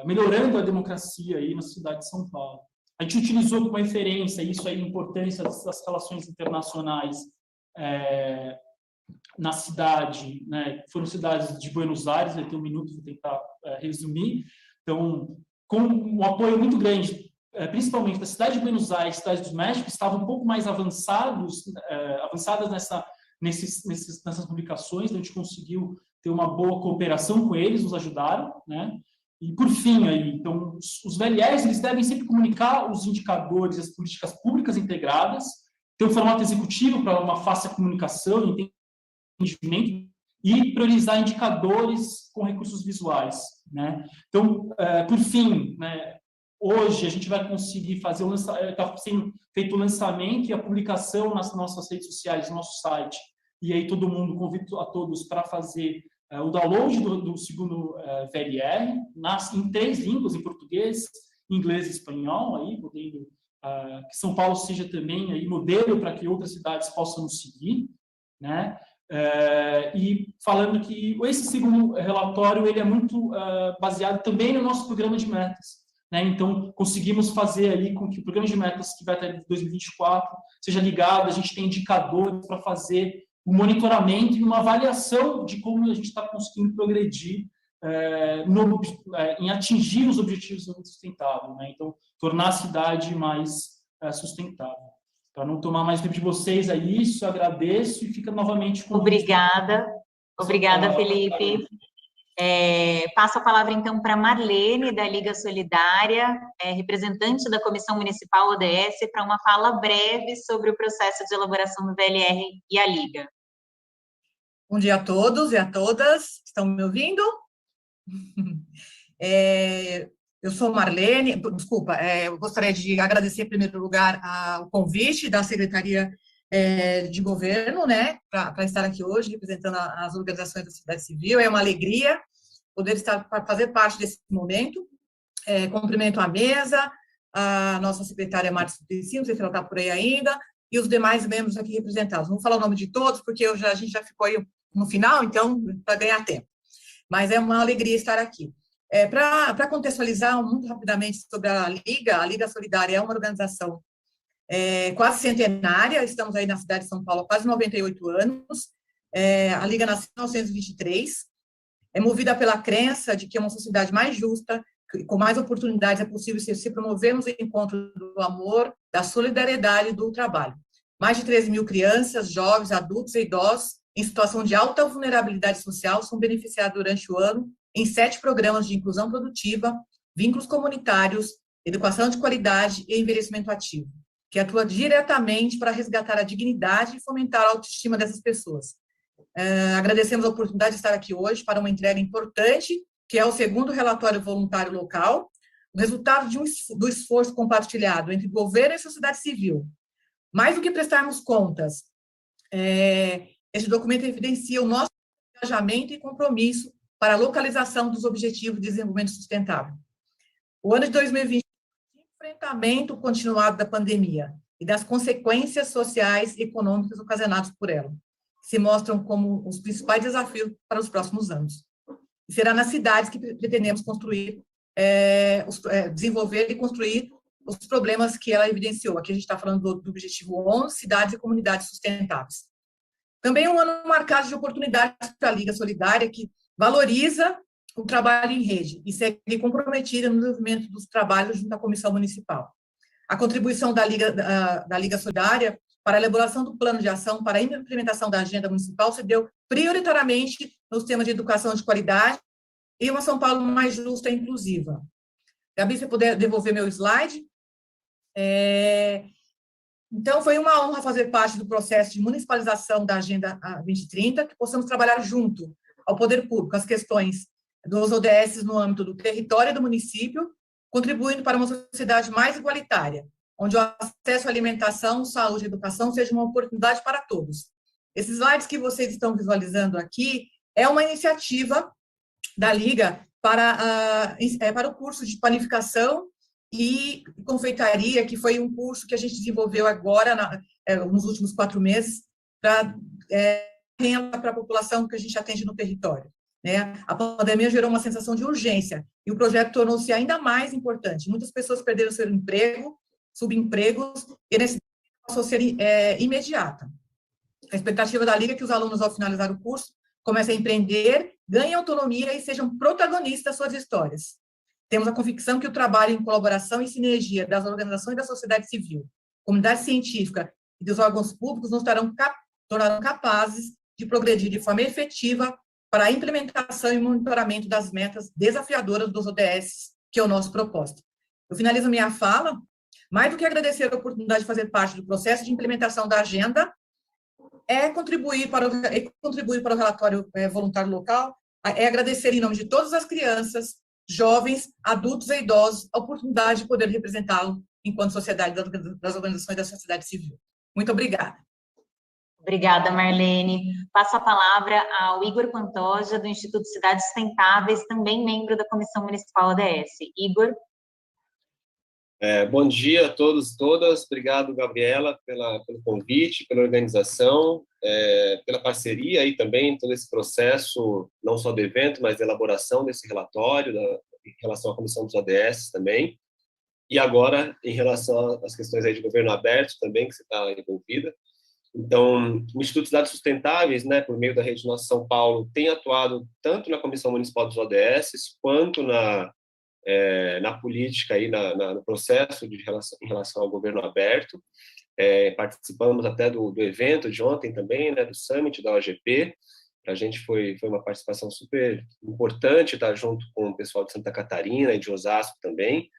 melhorando a democracia aí na cidade de São Paulo. A gente utilizou como referência isso aí, a importância das relações internacionais na cidade, né, foram cidades de Buenos Aires, vai ter um minuto, vou tentar resumir, então, com um apoio muito grande, principalmente da cidade de Buenos Aires, cidade do México, estavam um pouco mais avançadas nessas publicações, então a gente conseguiu ter uma boa cooperação com eles, nos ajudaram, né? E, por fim, aí, então, os VLRs, eles devem sempre comunicar os indicadores, as políticas públicas integradas, ter um formato executivo para uma fácil comunicação, entendimento, e priorizar indicadores com recursos visuais, né? Então, por fim, né, hoje a gente vai conseguir fazer está sendo feito o lançamento e a publicação nas nossas redes sociais, no nosso site, e aí todo mundo, convido a todos para fazer o download do segundo VLR, em 3 línguas, em português, inglês e espanhol, aí, podendo que São Paulo seja também aí modelo para que outras cidades possam nos seguir, né? E falando que esse segundo relatório ele é muito baseado também no nosso programa de metas, né? Então, conseguimos fazer ali com que o programa de metas que vai até 2024 seja ligado, a gente tem indicadores para fazer o monitoramento e uma avaliação de como a gente está conseguindo progredir em atingir os objetivos sustentáveis, né? Então, tornar a cidade mais sustentável. Para não tomar mais tempo de vocês, é isso, agradeço e fica novamente com Obrigada, Felipe. Passo a palavra, então, para Marlene, da Liga Solidária, representante da Comissão Municipal ODS, para uma fala breve sobre o processo de elaboração do VLR e a Liga. Bom dia a todos e a todas, estão me ouvindo? Eu sou Marlene, eu gostaria de agradecer, em primeiro lugar, o convite da Secretaria de Governo, né, para estar aqui hoje, representando as organizações da sociedade civil. É uma alegria poder fazer parte desse momento. Cumprimento a mesa, a nossa secretária Marta Suplicy, não sei se ela está por aí ainda, e os demais membros aqui representados. Não vou falar o nome de todos, porque a gente já ficou aí no final, então, para ganhar tempo. Mas é uma alegria estar aqui. Para contextualizar muito rapidamente sobre a Liga Solidária é uma organização quase centenária, estamos aí na cidade de São Paulo há quase 98 anos, a Liga nasceu em 1923, é movida pela crença de que uma sociedade mais justa, com mais oportunidades, é possível se promovermos o encontro do amor, da solidariedade e do trabalho. Mais de 13 mil crianças, jovens, adultos e idosos em situação de alta vulnerabilidade social são beneficiados durante o ano em 7 programas de inclusão produtiva, vínculos comunitários, educação de qualidade e envelhecimento ativo, que atua diretamente para resgatar a dignidade e fomentar a autoestima dessas pessoas. Agradecemos a oportunidade de estar aqui hoje para uma entrega importante, que é o segundo relatório voluntário local, o resultado do esforço compartilhado entre governo e sociedade civil. Mais do que prestarmos contas, esse documento evidencia o nosso engajamento e compromisso para a localização dos Objetivos de Desenvolvimento Sustentável. O ano de 2020 foi um enfrentamento continuado da pandemia e das consequências sociais e econômicas ocasionadas por ela, que se mostram como os principais desafios para os próximos anos. E será nas cidades que pretendemos construir, desenvolver e construir os problemas que ela evidenciou. Aqui a gente está falando do objetivo 11, cidades e comunidades sustentáveis. Também um ano marcado de oportunidades para a Liga Solidária, que valoriza o trabalho em rede e segue comprometida no desenvolvimento dos trabalhos junto à Comissão Municipal. A contribuição da Liga Solidária para a elaboração do plano de ação para a implementação da agenda municipal se deu prioritariamente nos temas de educação de qualidade e uma São Paulo mais justa e inclusiva. Gabi, se puder devolver meu slide. Então, foi uma honra fazer parte do processo de municipalização da Agenda 2030, que possamos trabalhar junto ao poder público, as questões dos ODS no âmbito do território e do município, contribuindo para uma sociedade mais igualitária, onde o acesso à alimentação, saúde e educação seja uma oportunidade para todos. Esses slides que vocês estão visualizando aqui é uma iniciativa da Liga para o curso de panificação e confeitaria, que foi um curso que a gente desenvolveu agora, nos últimos 4 meses, para a população que a gente atende no território. A pandemia gerou uma sensação de urgência, e o projeto tornou-se ainda mais importante. Muitas pessoas perderam seu emprego, subempregos, e a necessidade passou a ser imediata. A expectativa da Liga é que os alunos, ao finalizar o curso, comecem a empreender, ganhem autonomia e sejam protagonistas das suas histórias. Temos a convicção que o trabalho em colaboração e sinergia das organizações da sociedade civil, comunidade científica e dos órgãos públicos nos tornarão capazes de progredir de forma efetiva para a implementação e monitoramento das metas desafiadoras dos ODS, que é o nosso propósito. Eu finalizo minha fala, mais do que agradecer a oportunidade de fazer parte do processo de implementação da agenda, contribuir para o relatório voluntário local, agradecer em nome de todas as crianças, jovens, adultos e idosos, a oportunidade de poder representá-lo enquanto sociedade das organizações da sociedade civil. Muito obrigada. Obrigada, Marlene. Passo a palavra ao Igor Pantoja, do Instituto Cidades Sustentáveis, também membro da Comissão Municipal ODS. Igor. Bom dia a todos e todas. Obrigado, Gabriela, pelo convite, pela organização, pela parceria e também todo esse processo, não só do evento, mas da elaboração desse relatório em relação à Comissão dos ODS também. E agora, em relação às questões aí de governo aberto também, que você está envolvida. Então, o Instituto Cidades Sustentáveis, por meio da Rede Nossa São Paulo, tem atuado tanto na Comissão Municipal dos ODS, quanto na política, aí, no processo em relação ao governo aberto. Participamos até do evento de ontem também, do Summit da OGP. Para a gente foi uma participação super importante, estar junto com o pessoal de Santa Catarina e de Osasco também.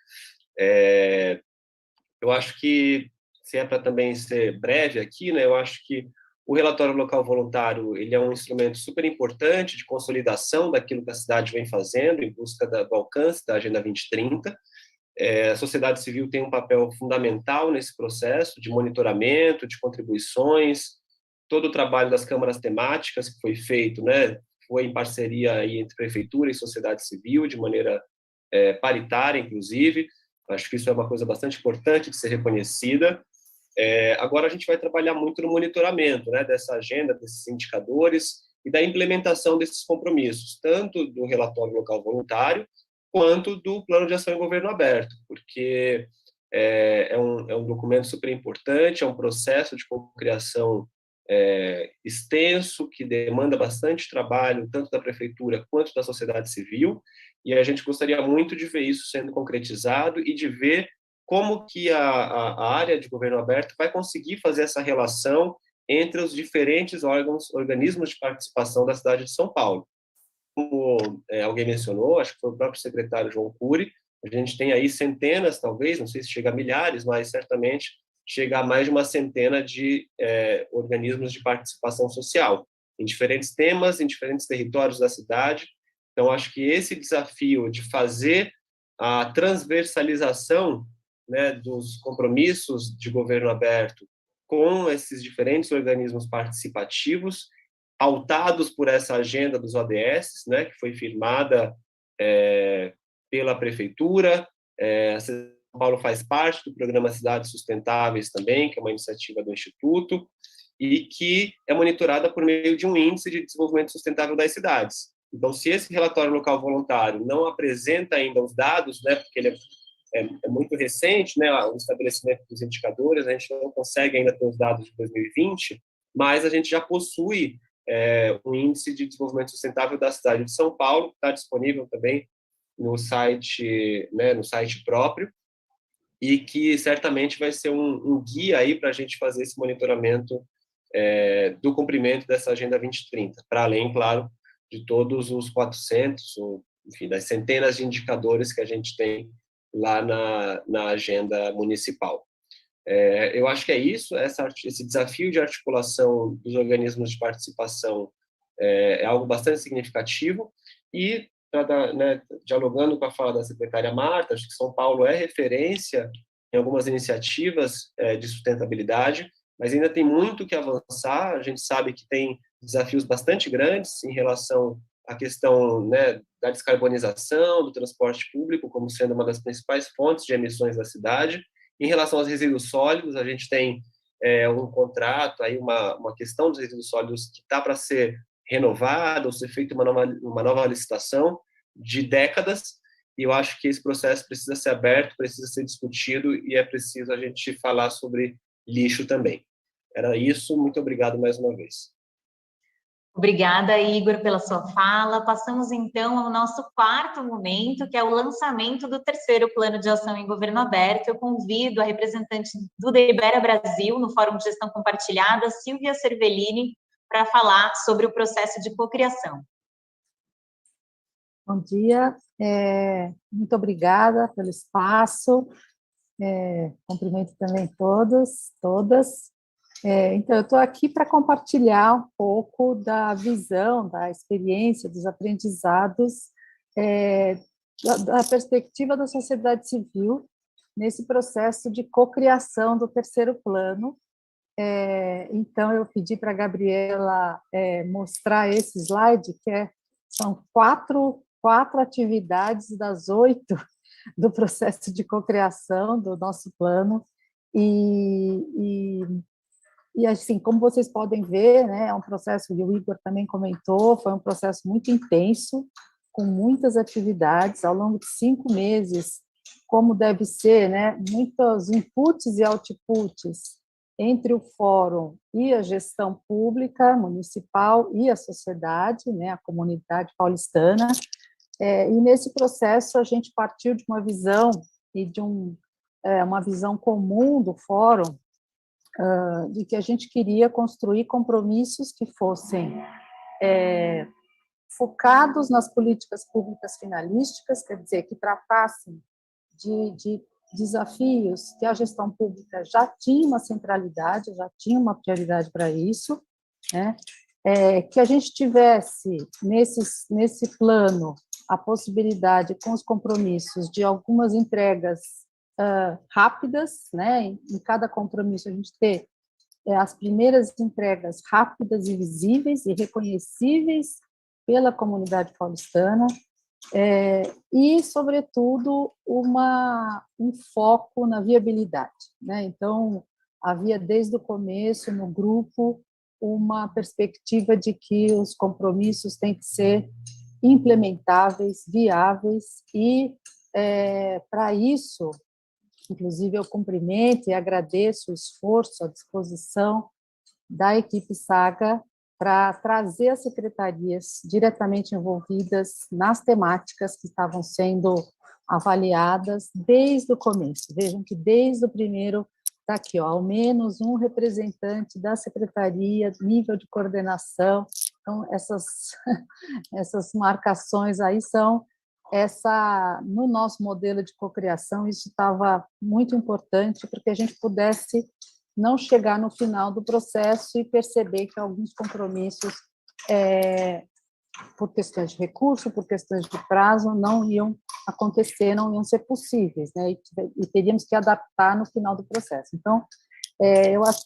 Eu acho que, se é para também ser breve aqui, eu acho que o relatório local voluntário ele é um instrumento super importante de consolidação daquilo que a cidade vem fazendo em busca do alcance da Agenda 2030. A sociedade civil tem um papel fundamental nesse processo de monitoramento, de contribuições. Todo o trabalho das câmaras temáticas que foi feito, foi em parceria aí entre prefeitura e sociedade civil, de maneira paritária, inclusive. Acho que isso é uma coisa bastante importante de ser reconhecida. Agora a gente vai trabalhar muito no monitoramento dessa agenda, desses indicadores e da implementação desses compromissos, tanto do relatório local voluntário quanto do plano de ação em governo aberto, porque é um documento super importante, é um processo de cocriação extenso, que demanda bastante trabalho, tanto da prefeitura quanto da sociedade civil, e a gente gostaria muito de ver isso sendo concretizado e de ver como que a área de governo aberto vai conseguir fazer essa relação entre os diferentes organismos de participação da cidade de São Paulo. Como alguém mencionou, acho que foi o próprio secretário João Cury, a gente tem aí centenas, talvez, não sei se chega a milhares, mas certamente chega a mais de uma centena de organismos de participação social, em diferentes temas, em diferentes territórios da cidade. Então, acho que esse desafio de fazer a transversalização dos compromissos de governo aberto com esses diferentes organismos participativos, pautados por essa agenda dos ODS, que foi firmada pela prefeitura. São Paulo faz parte do programa Cidades Sustentáveis também, que é uma iniciativa do Instituto, e que é monitorada por meio de um índice de desenvolvimento sustentável das cidades. Então, se esse relatório local voluntário não apresenta ainda os dados, porque ele é muito recente, né, o estabelecimento dos indicadores, a gente não consegue ainda ter os dados de 2020, mas a gente já possui um índice de desenvolvimento sustentável da cidade de São Paulo, que está disponível também no site, né, no site próprio, e que certamente vai ser um guia aí para a gente fazer esse monitoramento do cumprimento dessa Agenda 2030, para além, claro, de todos os 400, ou, enfim, das centenas de indicadores que a gente tem lá na agenda municipal. Eu acho que é isso, esse desafio de articulação dos organismos de participação é algo bastante significativo, e, né, dialogando com a fala da secretária Marta, acho que São Paulo é referência em algumas iniciativas de sustentabilidade, mas ainda tem muito que avançar. A gente sabe que tem desafios bastante grandes em relação à questão, né, da descarbonização, do transporte público, como sendo uma das principais fontes de emissões da cidade. Em relação aos resíduos sólidos, a gente tem um contrato, aí uma questão dos resíduos sólidos que está para ser renovada, ou ser feita uma nova licitação de décadas, e eu acho que esse processo precisa ser aberto, precisa ser discutido, e é preciso a gente falar sobre lixo também. Era isso, muito obrigado mais uma vez. Obrigada, Igor, pela sua fala. Passamos, então, ao nosso quarto momento, que é o lançamento do terceiro Plano de Ação em Governo Aberto. Eu convido a representante do Delibera Brasil, no Fórum de Gestão Compartilhada, Silvia Cervellini, para falar sobre o processo de cocriação. Bom dia, muito obrigada pelo espaço, cumprimento também todos, todas. Então, eu estou aqui para compartilhar um pouco da visão, da experiência, dos aprendizados, da perspectiva da sociedade civil nesse processo de cocriação do terceiro plano. Então, eu pedi para a Gabriela mostrar esse slide, que são quatro atividades das 8 do processo de cocriação do nosso plano, e assim, como vocês podem ver, né, é um processo, e o Igor também comentou, foi um processo muito intenso, com muitas atividades, ao longo de 5 meses, como deve ser, né, muitos inputs e outputs entre o fórum e a gestão pública, municipal e a sociedade, né, a comunidade paulistana, e nesse processo a gente partiu de uma visão, e de uma visão comum do fórum, de que a gente queria construir compromissos que fossem focados nas políticas públicas finalísticas, quer dizer, que tratassem de desafios que a gestão pública já tinha uma centralidade, já tinha uma prioridade para isso, né? Que a gente tivesse nesse plano a possibilidade, com os compromissos, de algumas entregas rápidas, né? Em cada compromisso a gente ter as primeiras entregas rápidas e visíveis e reconhecíveis pela comunidade paulistana, e, sobretudo, um foco na viabilidade, né? Então, havia desde o começo, no grupo, uma perspectiva de que os compromissos têm que ser implementáveis, viáveis, e, para isso, inclusive, eu cumprimento e agradeço o esforço, a disposição da equipe Saga para trazer as secretarias diretamente envolvidas nas temáticas que estavam sendo avaliadas desde o começo. Vejam que desde o primeiro está aqui, ó, ao menos um representante da secretaria, nível de coordenação. Então, essas marcações aí são no nosso modelo de cocriação, isso estava muito importante para que a gente pudesse não chegar no final do processo e perceber que alguns compromissos, por questões de recurso, por questões de prazo, não iam acontecer, não iam ser possíveis, né? E teríamos que adaptar no final do processo. Então, eu acho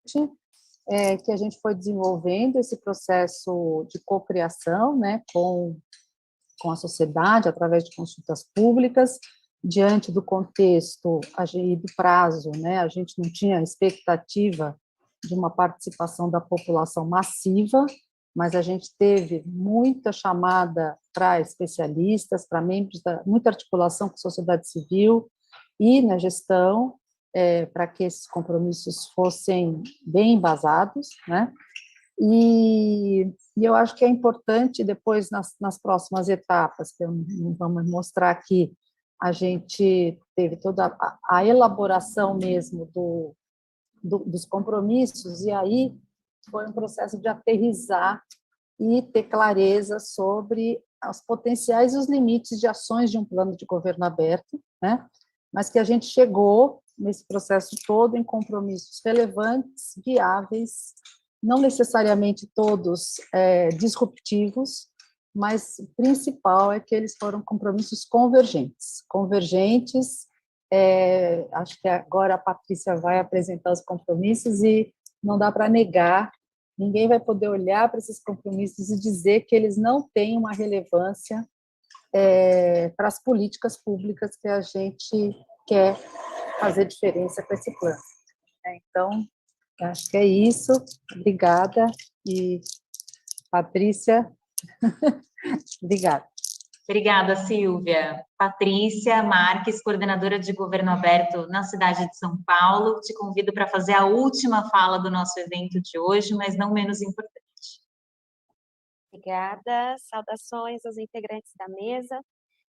que a gente foi desenvolvendo esse processo de cocriação, né, com a sociedade, através de consultas públicas, diante do contexto e do prazo, né, a gente não tinha expectativa de uma participação da população massiva, mas a gente teve muita chamada para especialistas, para membros, muita articulação com a sociedade civil e na gestão, para que esses compromissos fossem bem embasados, né? E eu acho que é importante, depois, nas próximas etapas, que vamos mostrar aqui, a gente teve toda a elaboração mesmo dos compromissos, e aí foi um processo de aterrissar e ter clareza sobre os potenciais e os limites de ações de um plano de governo aberto, né? Mas que a gente chegou, nesse processo todo, em compromissos relevantes, viáveis, não necessariamente todos disruptivos, mas o principal é que eles foram compromissos convergentes. Acho que agora a Patrícia vai apresentar os compromissos e não dá para negar, ninguém vai poder olhar para esses compromissos e dizer que eles não têm uma relevância para as políticas públicas que a gente quer fazer diferença com esse plano. Então, acho que é isso. Obrigada. E, Patrícia, obrigada. Obrigada, Silvia. Patrícia Marques, coordenadora de Governo Aberto na cidade de São Paulo. Te convido para fazer a última fala do nosso evento de hoje, mas não menos importante. Obrigada. Saudações aos integrantes da mesa.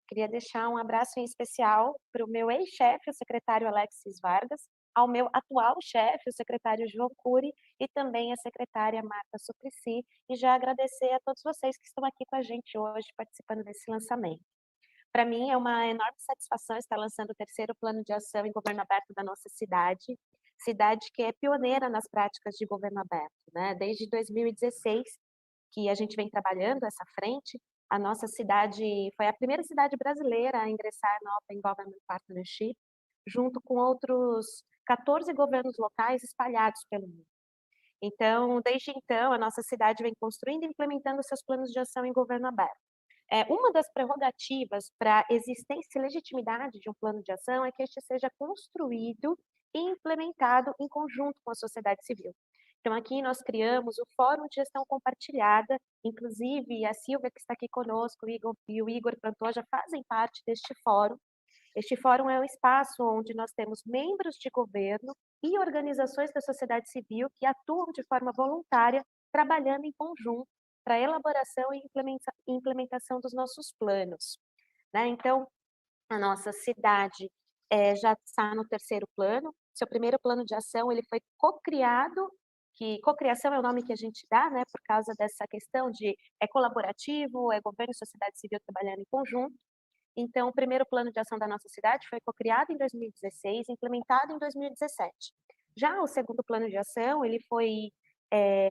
Queria deixar um abraço em especial para o meu ex-chefe, o secretário Alexis Vargas, ao meu atual chefe, o secretário João Cury, e também a secretária Marta Suplicy, e já agradecer a todos vocês que estão aqui com a gente hoje, participando desse lançamento. Para mim, é uma enorme satisfação estar lançando o terceiro plano de ação em governo aberto da nossa cidade que é pioneira nas práticas de governo aberto, né? Desde 2016, que a gente vem trabalhando essa frente, a nossa cidade foi a primeira cidade brasileira a ingressar na Open Government Partnership, junto com outros 14 governos locais espalhados pelo mundo. Então, desde então, a nossa cidade vem construindo e implementando seus planos de ação em governo aberto. Uma das prerrogativas para a existência e legitimidade de um plano de ação é que este seja construído e implementado em conjunto com a sociedade civil. Então, aqui nós criamos o Fórum de Gestão Compartilhada, inclusive a Silvia, que está aqui conosco, e o Igor Pantoja fazem parte deste fórum. Este fórum é um espaço onde nós temos membros de governo e organizações da sociedade civil que atuam de forma voluntária, trabalhando em conjunto para a elaboração e implementação dos nossos planos, né? Então, a nossa cidade já está no terceiro plano. Seu primeiro plano de ação ele foi co-criado, que cocriação é o nome que a gente dá, né, por causa dessa questão de colaborativo, governo e sociedade civil trabalhando em conjunto. Então, o primeiro plano de ação da nossa cidade foi cocriado em 2016, implementado em 2017. Já o segundo plano de ação, ele foi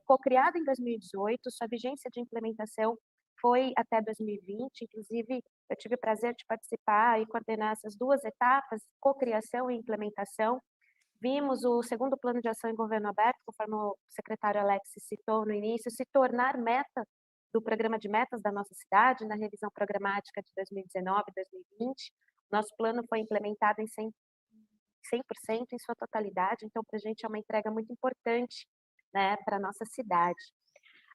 cocriado em 2018, sua vigência de implementação foi até 2020, inclusive eu tive o prazer de participar e coordenar essas duas etapas, cocriação e implementação. Vimos o segundo plano de ação em governo aberto, conforme o secretário Alex citou no início, se tornar meta do programa de metas da nossa cidade, na revisão programática de 2019 e 2020. Nosso plano foi implementado em 100% em sua totalidade, então para a gente é uma entrega muito importante, né, para a nossa cidade.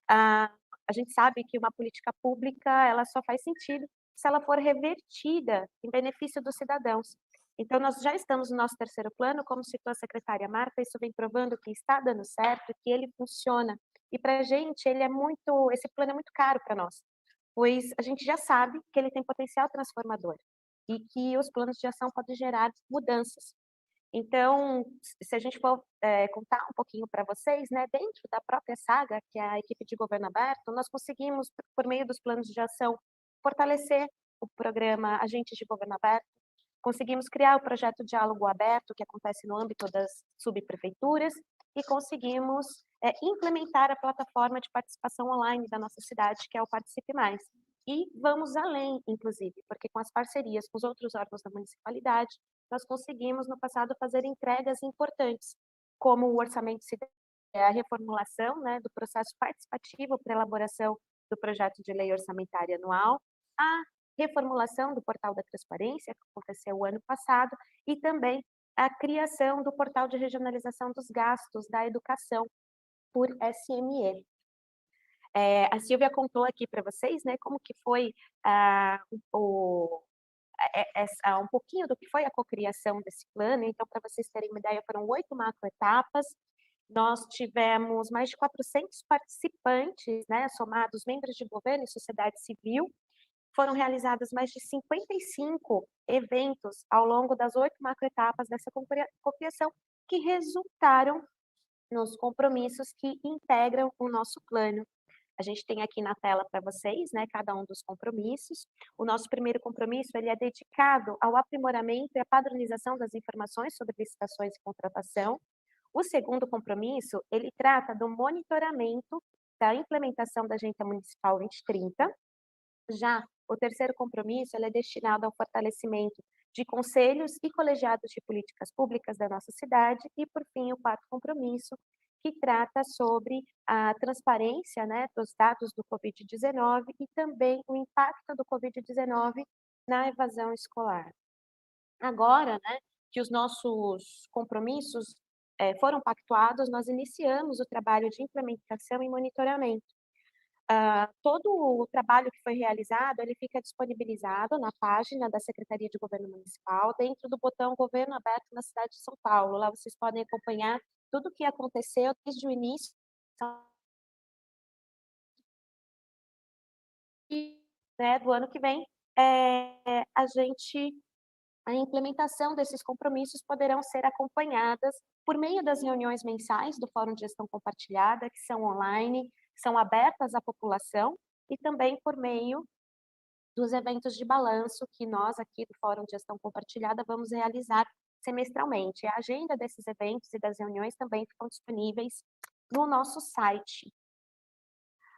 A gente sabe que uma política pública ela só faz sentido se ela for revertida em benefício dos cidadãos. Então, nós já estamos no nosso terceiro plano, como citou a secretária Marta, isso vem provando que está dando certo, que ele funciona. E para a gente, esse plano é muito caro para nós, pois a gente já sabe que ele tem potencial transformador e que os planos de ação podem gerar mudanças. Então, se a gente for contar um pouquinho para vocês, né, dentro da própria SAGA, que é a equipe de governo aberto, nós conseguimos, por meio dos planos de ação, fortalecer o programa Agentes de Governo Aberto, conseguimos criar o projeto Diálogo Aberto, que acontece no âmbito das subprefeituras, e conseguimos implementar a plataforma de participação online da nossa cidade, que é o Participe Mais. E vamos além, inclusive, porque com as parcerias com os outros órgãos da municipalidade, nós conseguimos, no passado, fazer entregas importantes, como o orçamento cidadão, a reformulação, né, do processo participativo para elaboração do projeto de lei orçamentária anual, a reformulação do portal da transparência, que aconteceu o ano passado, e também a criação do portal de regionalização dos gastos da educação por SME. A Silvia contou aqui para vocês, né, como que foi um pouquinho do que foi a cocriação desse plano. Então, para vocês terem uma ideia, foram 8 macroetapas. Nós tivemos mais de 400 participantes, né, somados membros de governo e sociedade civil. Foram realizadas mais de 55 eventos ao longo das 8 macroetapas dessa cocriação, que resultaram nos compromissos que integram o nosso plano. A gente tem aqui na tela para vocês, né, cada um dos compromissos. O nosso primeiro compromisso, ele é dedicado ao aprimoramento e à padronização das informações sobre licitações e contratação. O segundo compromisso, ele trata do monitoramento da implementação da Agenda Municipal 2030. Já o terceiro compromisso, ele é destinado ao fortalecimento de conselhos e colegiados de políticas públicas da nossa cidade. E, por fim, o quarto compromisso, que trata sobre a transparência, né, dos dados do Covid-19 e também o impacto do Covid-19 na evasão escolar. Agora, né, que os nossos compromissos foram pactuados, nós iniciamos o trabalho de implementação e monitoramento. Todo o trabalho que foi realizado, ele fica disponibilizado na página da Secretaria de Governo Municipal, dentro do botão Governo Aberto na cidade de São Paulo. Lá vocês podem acompanhar tudo o que aconteceu desde o início do ano que vem. A implementação desses compromissos poderão ser acompanhadas por meio das reuniões mensais do Fórum de Gestão Compartilhada, que são online, são abertas à população, e também por meio dos eventos de balanço que nós aqui do Fórum de Gestão Compartilhada vamos realizar semestralmente. A agenda desses eventos e das reuniões também ficam disponíveis no nosso site.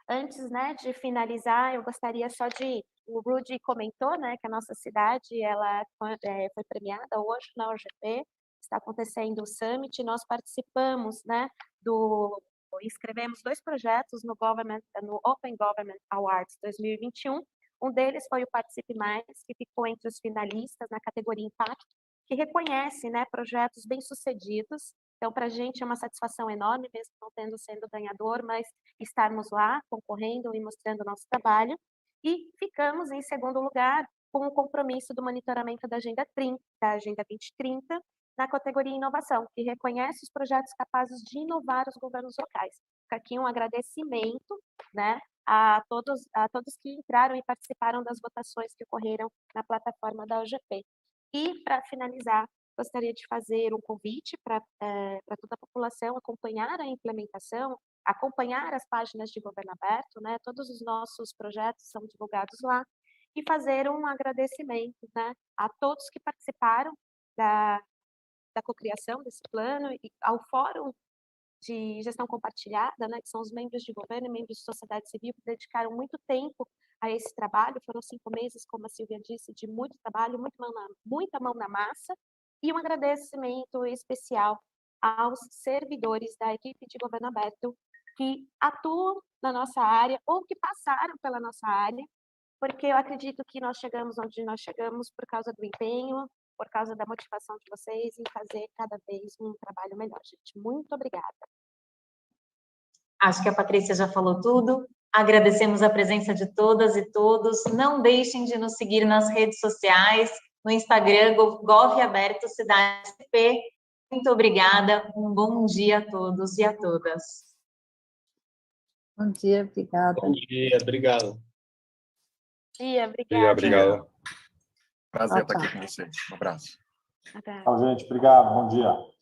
Antes, né, de finalizar, eu gostaria só de... O Rudy comentou, né, que a nossa cidade ela foi premiada hoje na OGP, está acontecendo o Summit, nós participamos, né, escrevemos 2 projetos no Open Government Awards 2021. Um deles foi o Participe Mais, que ficou entre os finalistas na categoria Impacto, que reconhece, né, projetos bem-sucedidos. Então, para a gente é uma satisfação enorme, mesmo não tendo sido ganhador, mas estarmos lá concorrendo e mostrando o nosso trabalho. E ficamos em segundo lugar com o compromisso do monitoramento da Agenda 2030, na categoria Inovação, que reconhece os projetos capazes de inovar os governos locais. Fica aqui um agradecimento, né, a todos que entraram e participaram das votações que ocorreram na plataforma da OGP. E, para finalizar, gostaria de fazer um convite para toda a população acompanhar a implementação, acompanhar as páginas de Governo Aberto, né? Todos os nossos projetos são divulgados lá, e fazer um agradecimento, né, a todos que participaram da cocriação desse plano, e ao Fórum de Gestão Compartilhada, né, que são os membros de governo e membros de sociedade civil, que dedicaram muito tempo a esse trabalho. Foram 5 meses, como a Silvia disse, de muito trabalho, muita mão na massa, e um agradecimento especial aos servidores da equipe de Governo Aberto que atuam na nossa área ou que passaram pela nossa área, porque eu acredito que nós chegamos onde nós chegamos por causa do empenho, por causa da motivação de vocês em fazer cada vez um trabalho melhor, gente. Muito obrigada. Acho que a Patrícia já falou tudo. Agradecemos a presença de todas e todos. Não deixem de nos seguir nas redes sociais, no Instagram, GovAberto Cidade CP. Muito obrigada. Um bom dia a todos e a todas. Bom dia, obrigada. Bom dia, obrigado. Obrigado. Prazer estar aqui com vocês. Um abraço. Tchau, gente. Obrigado. Bom dia.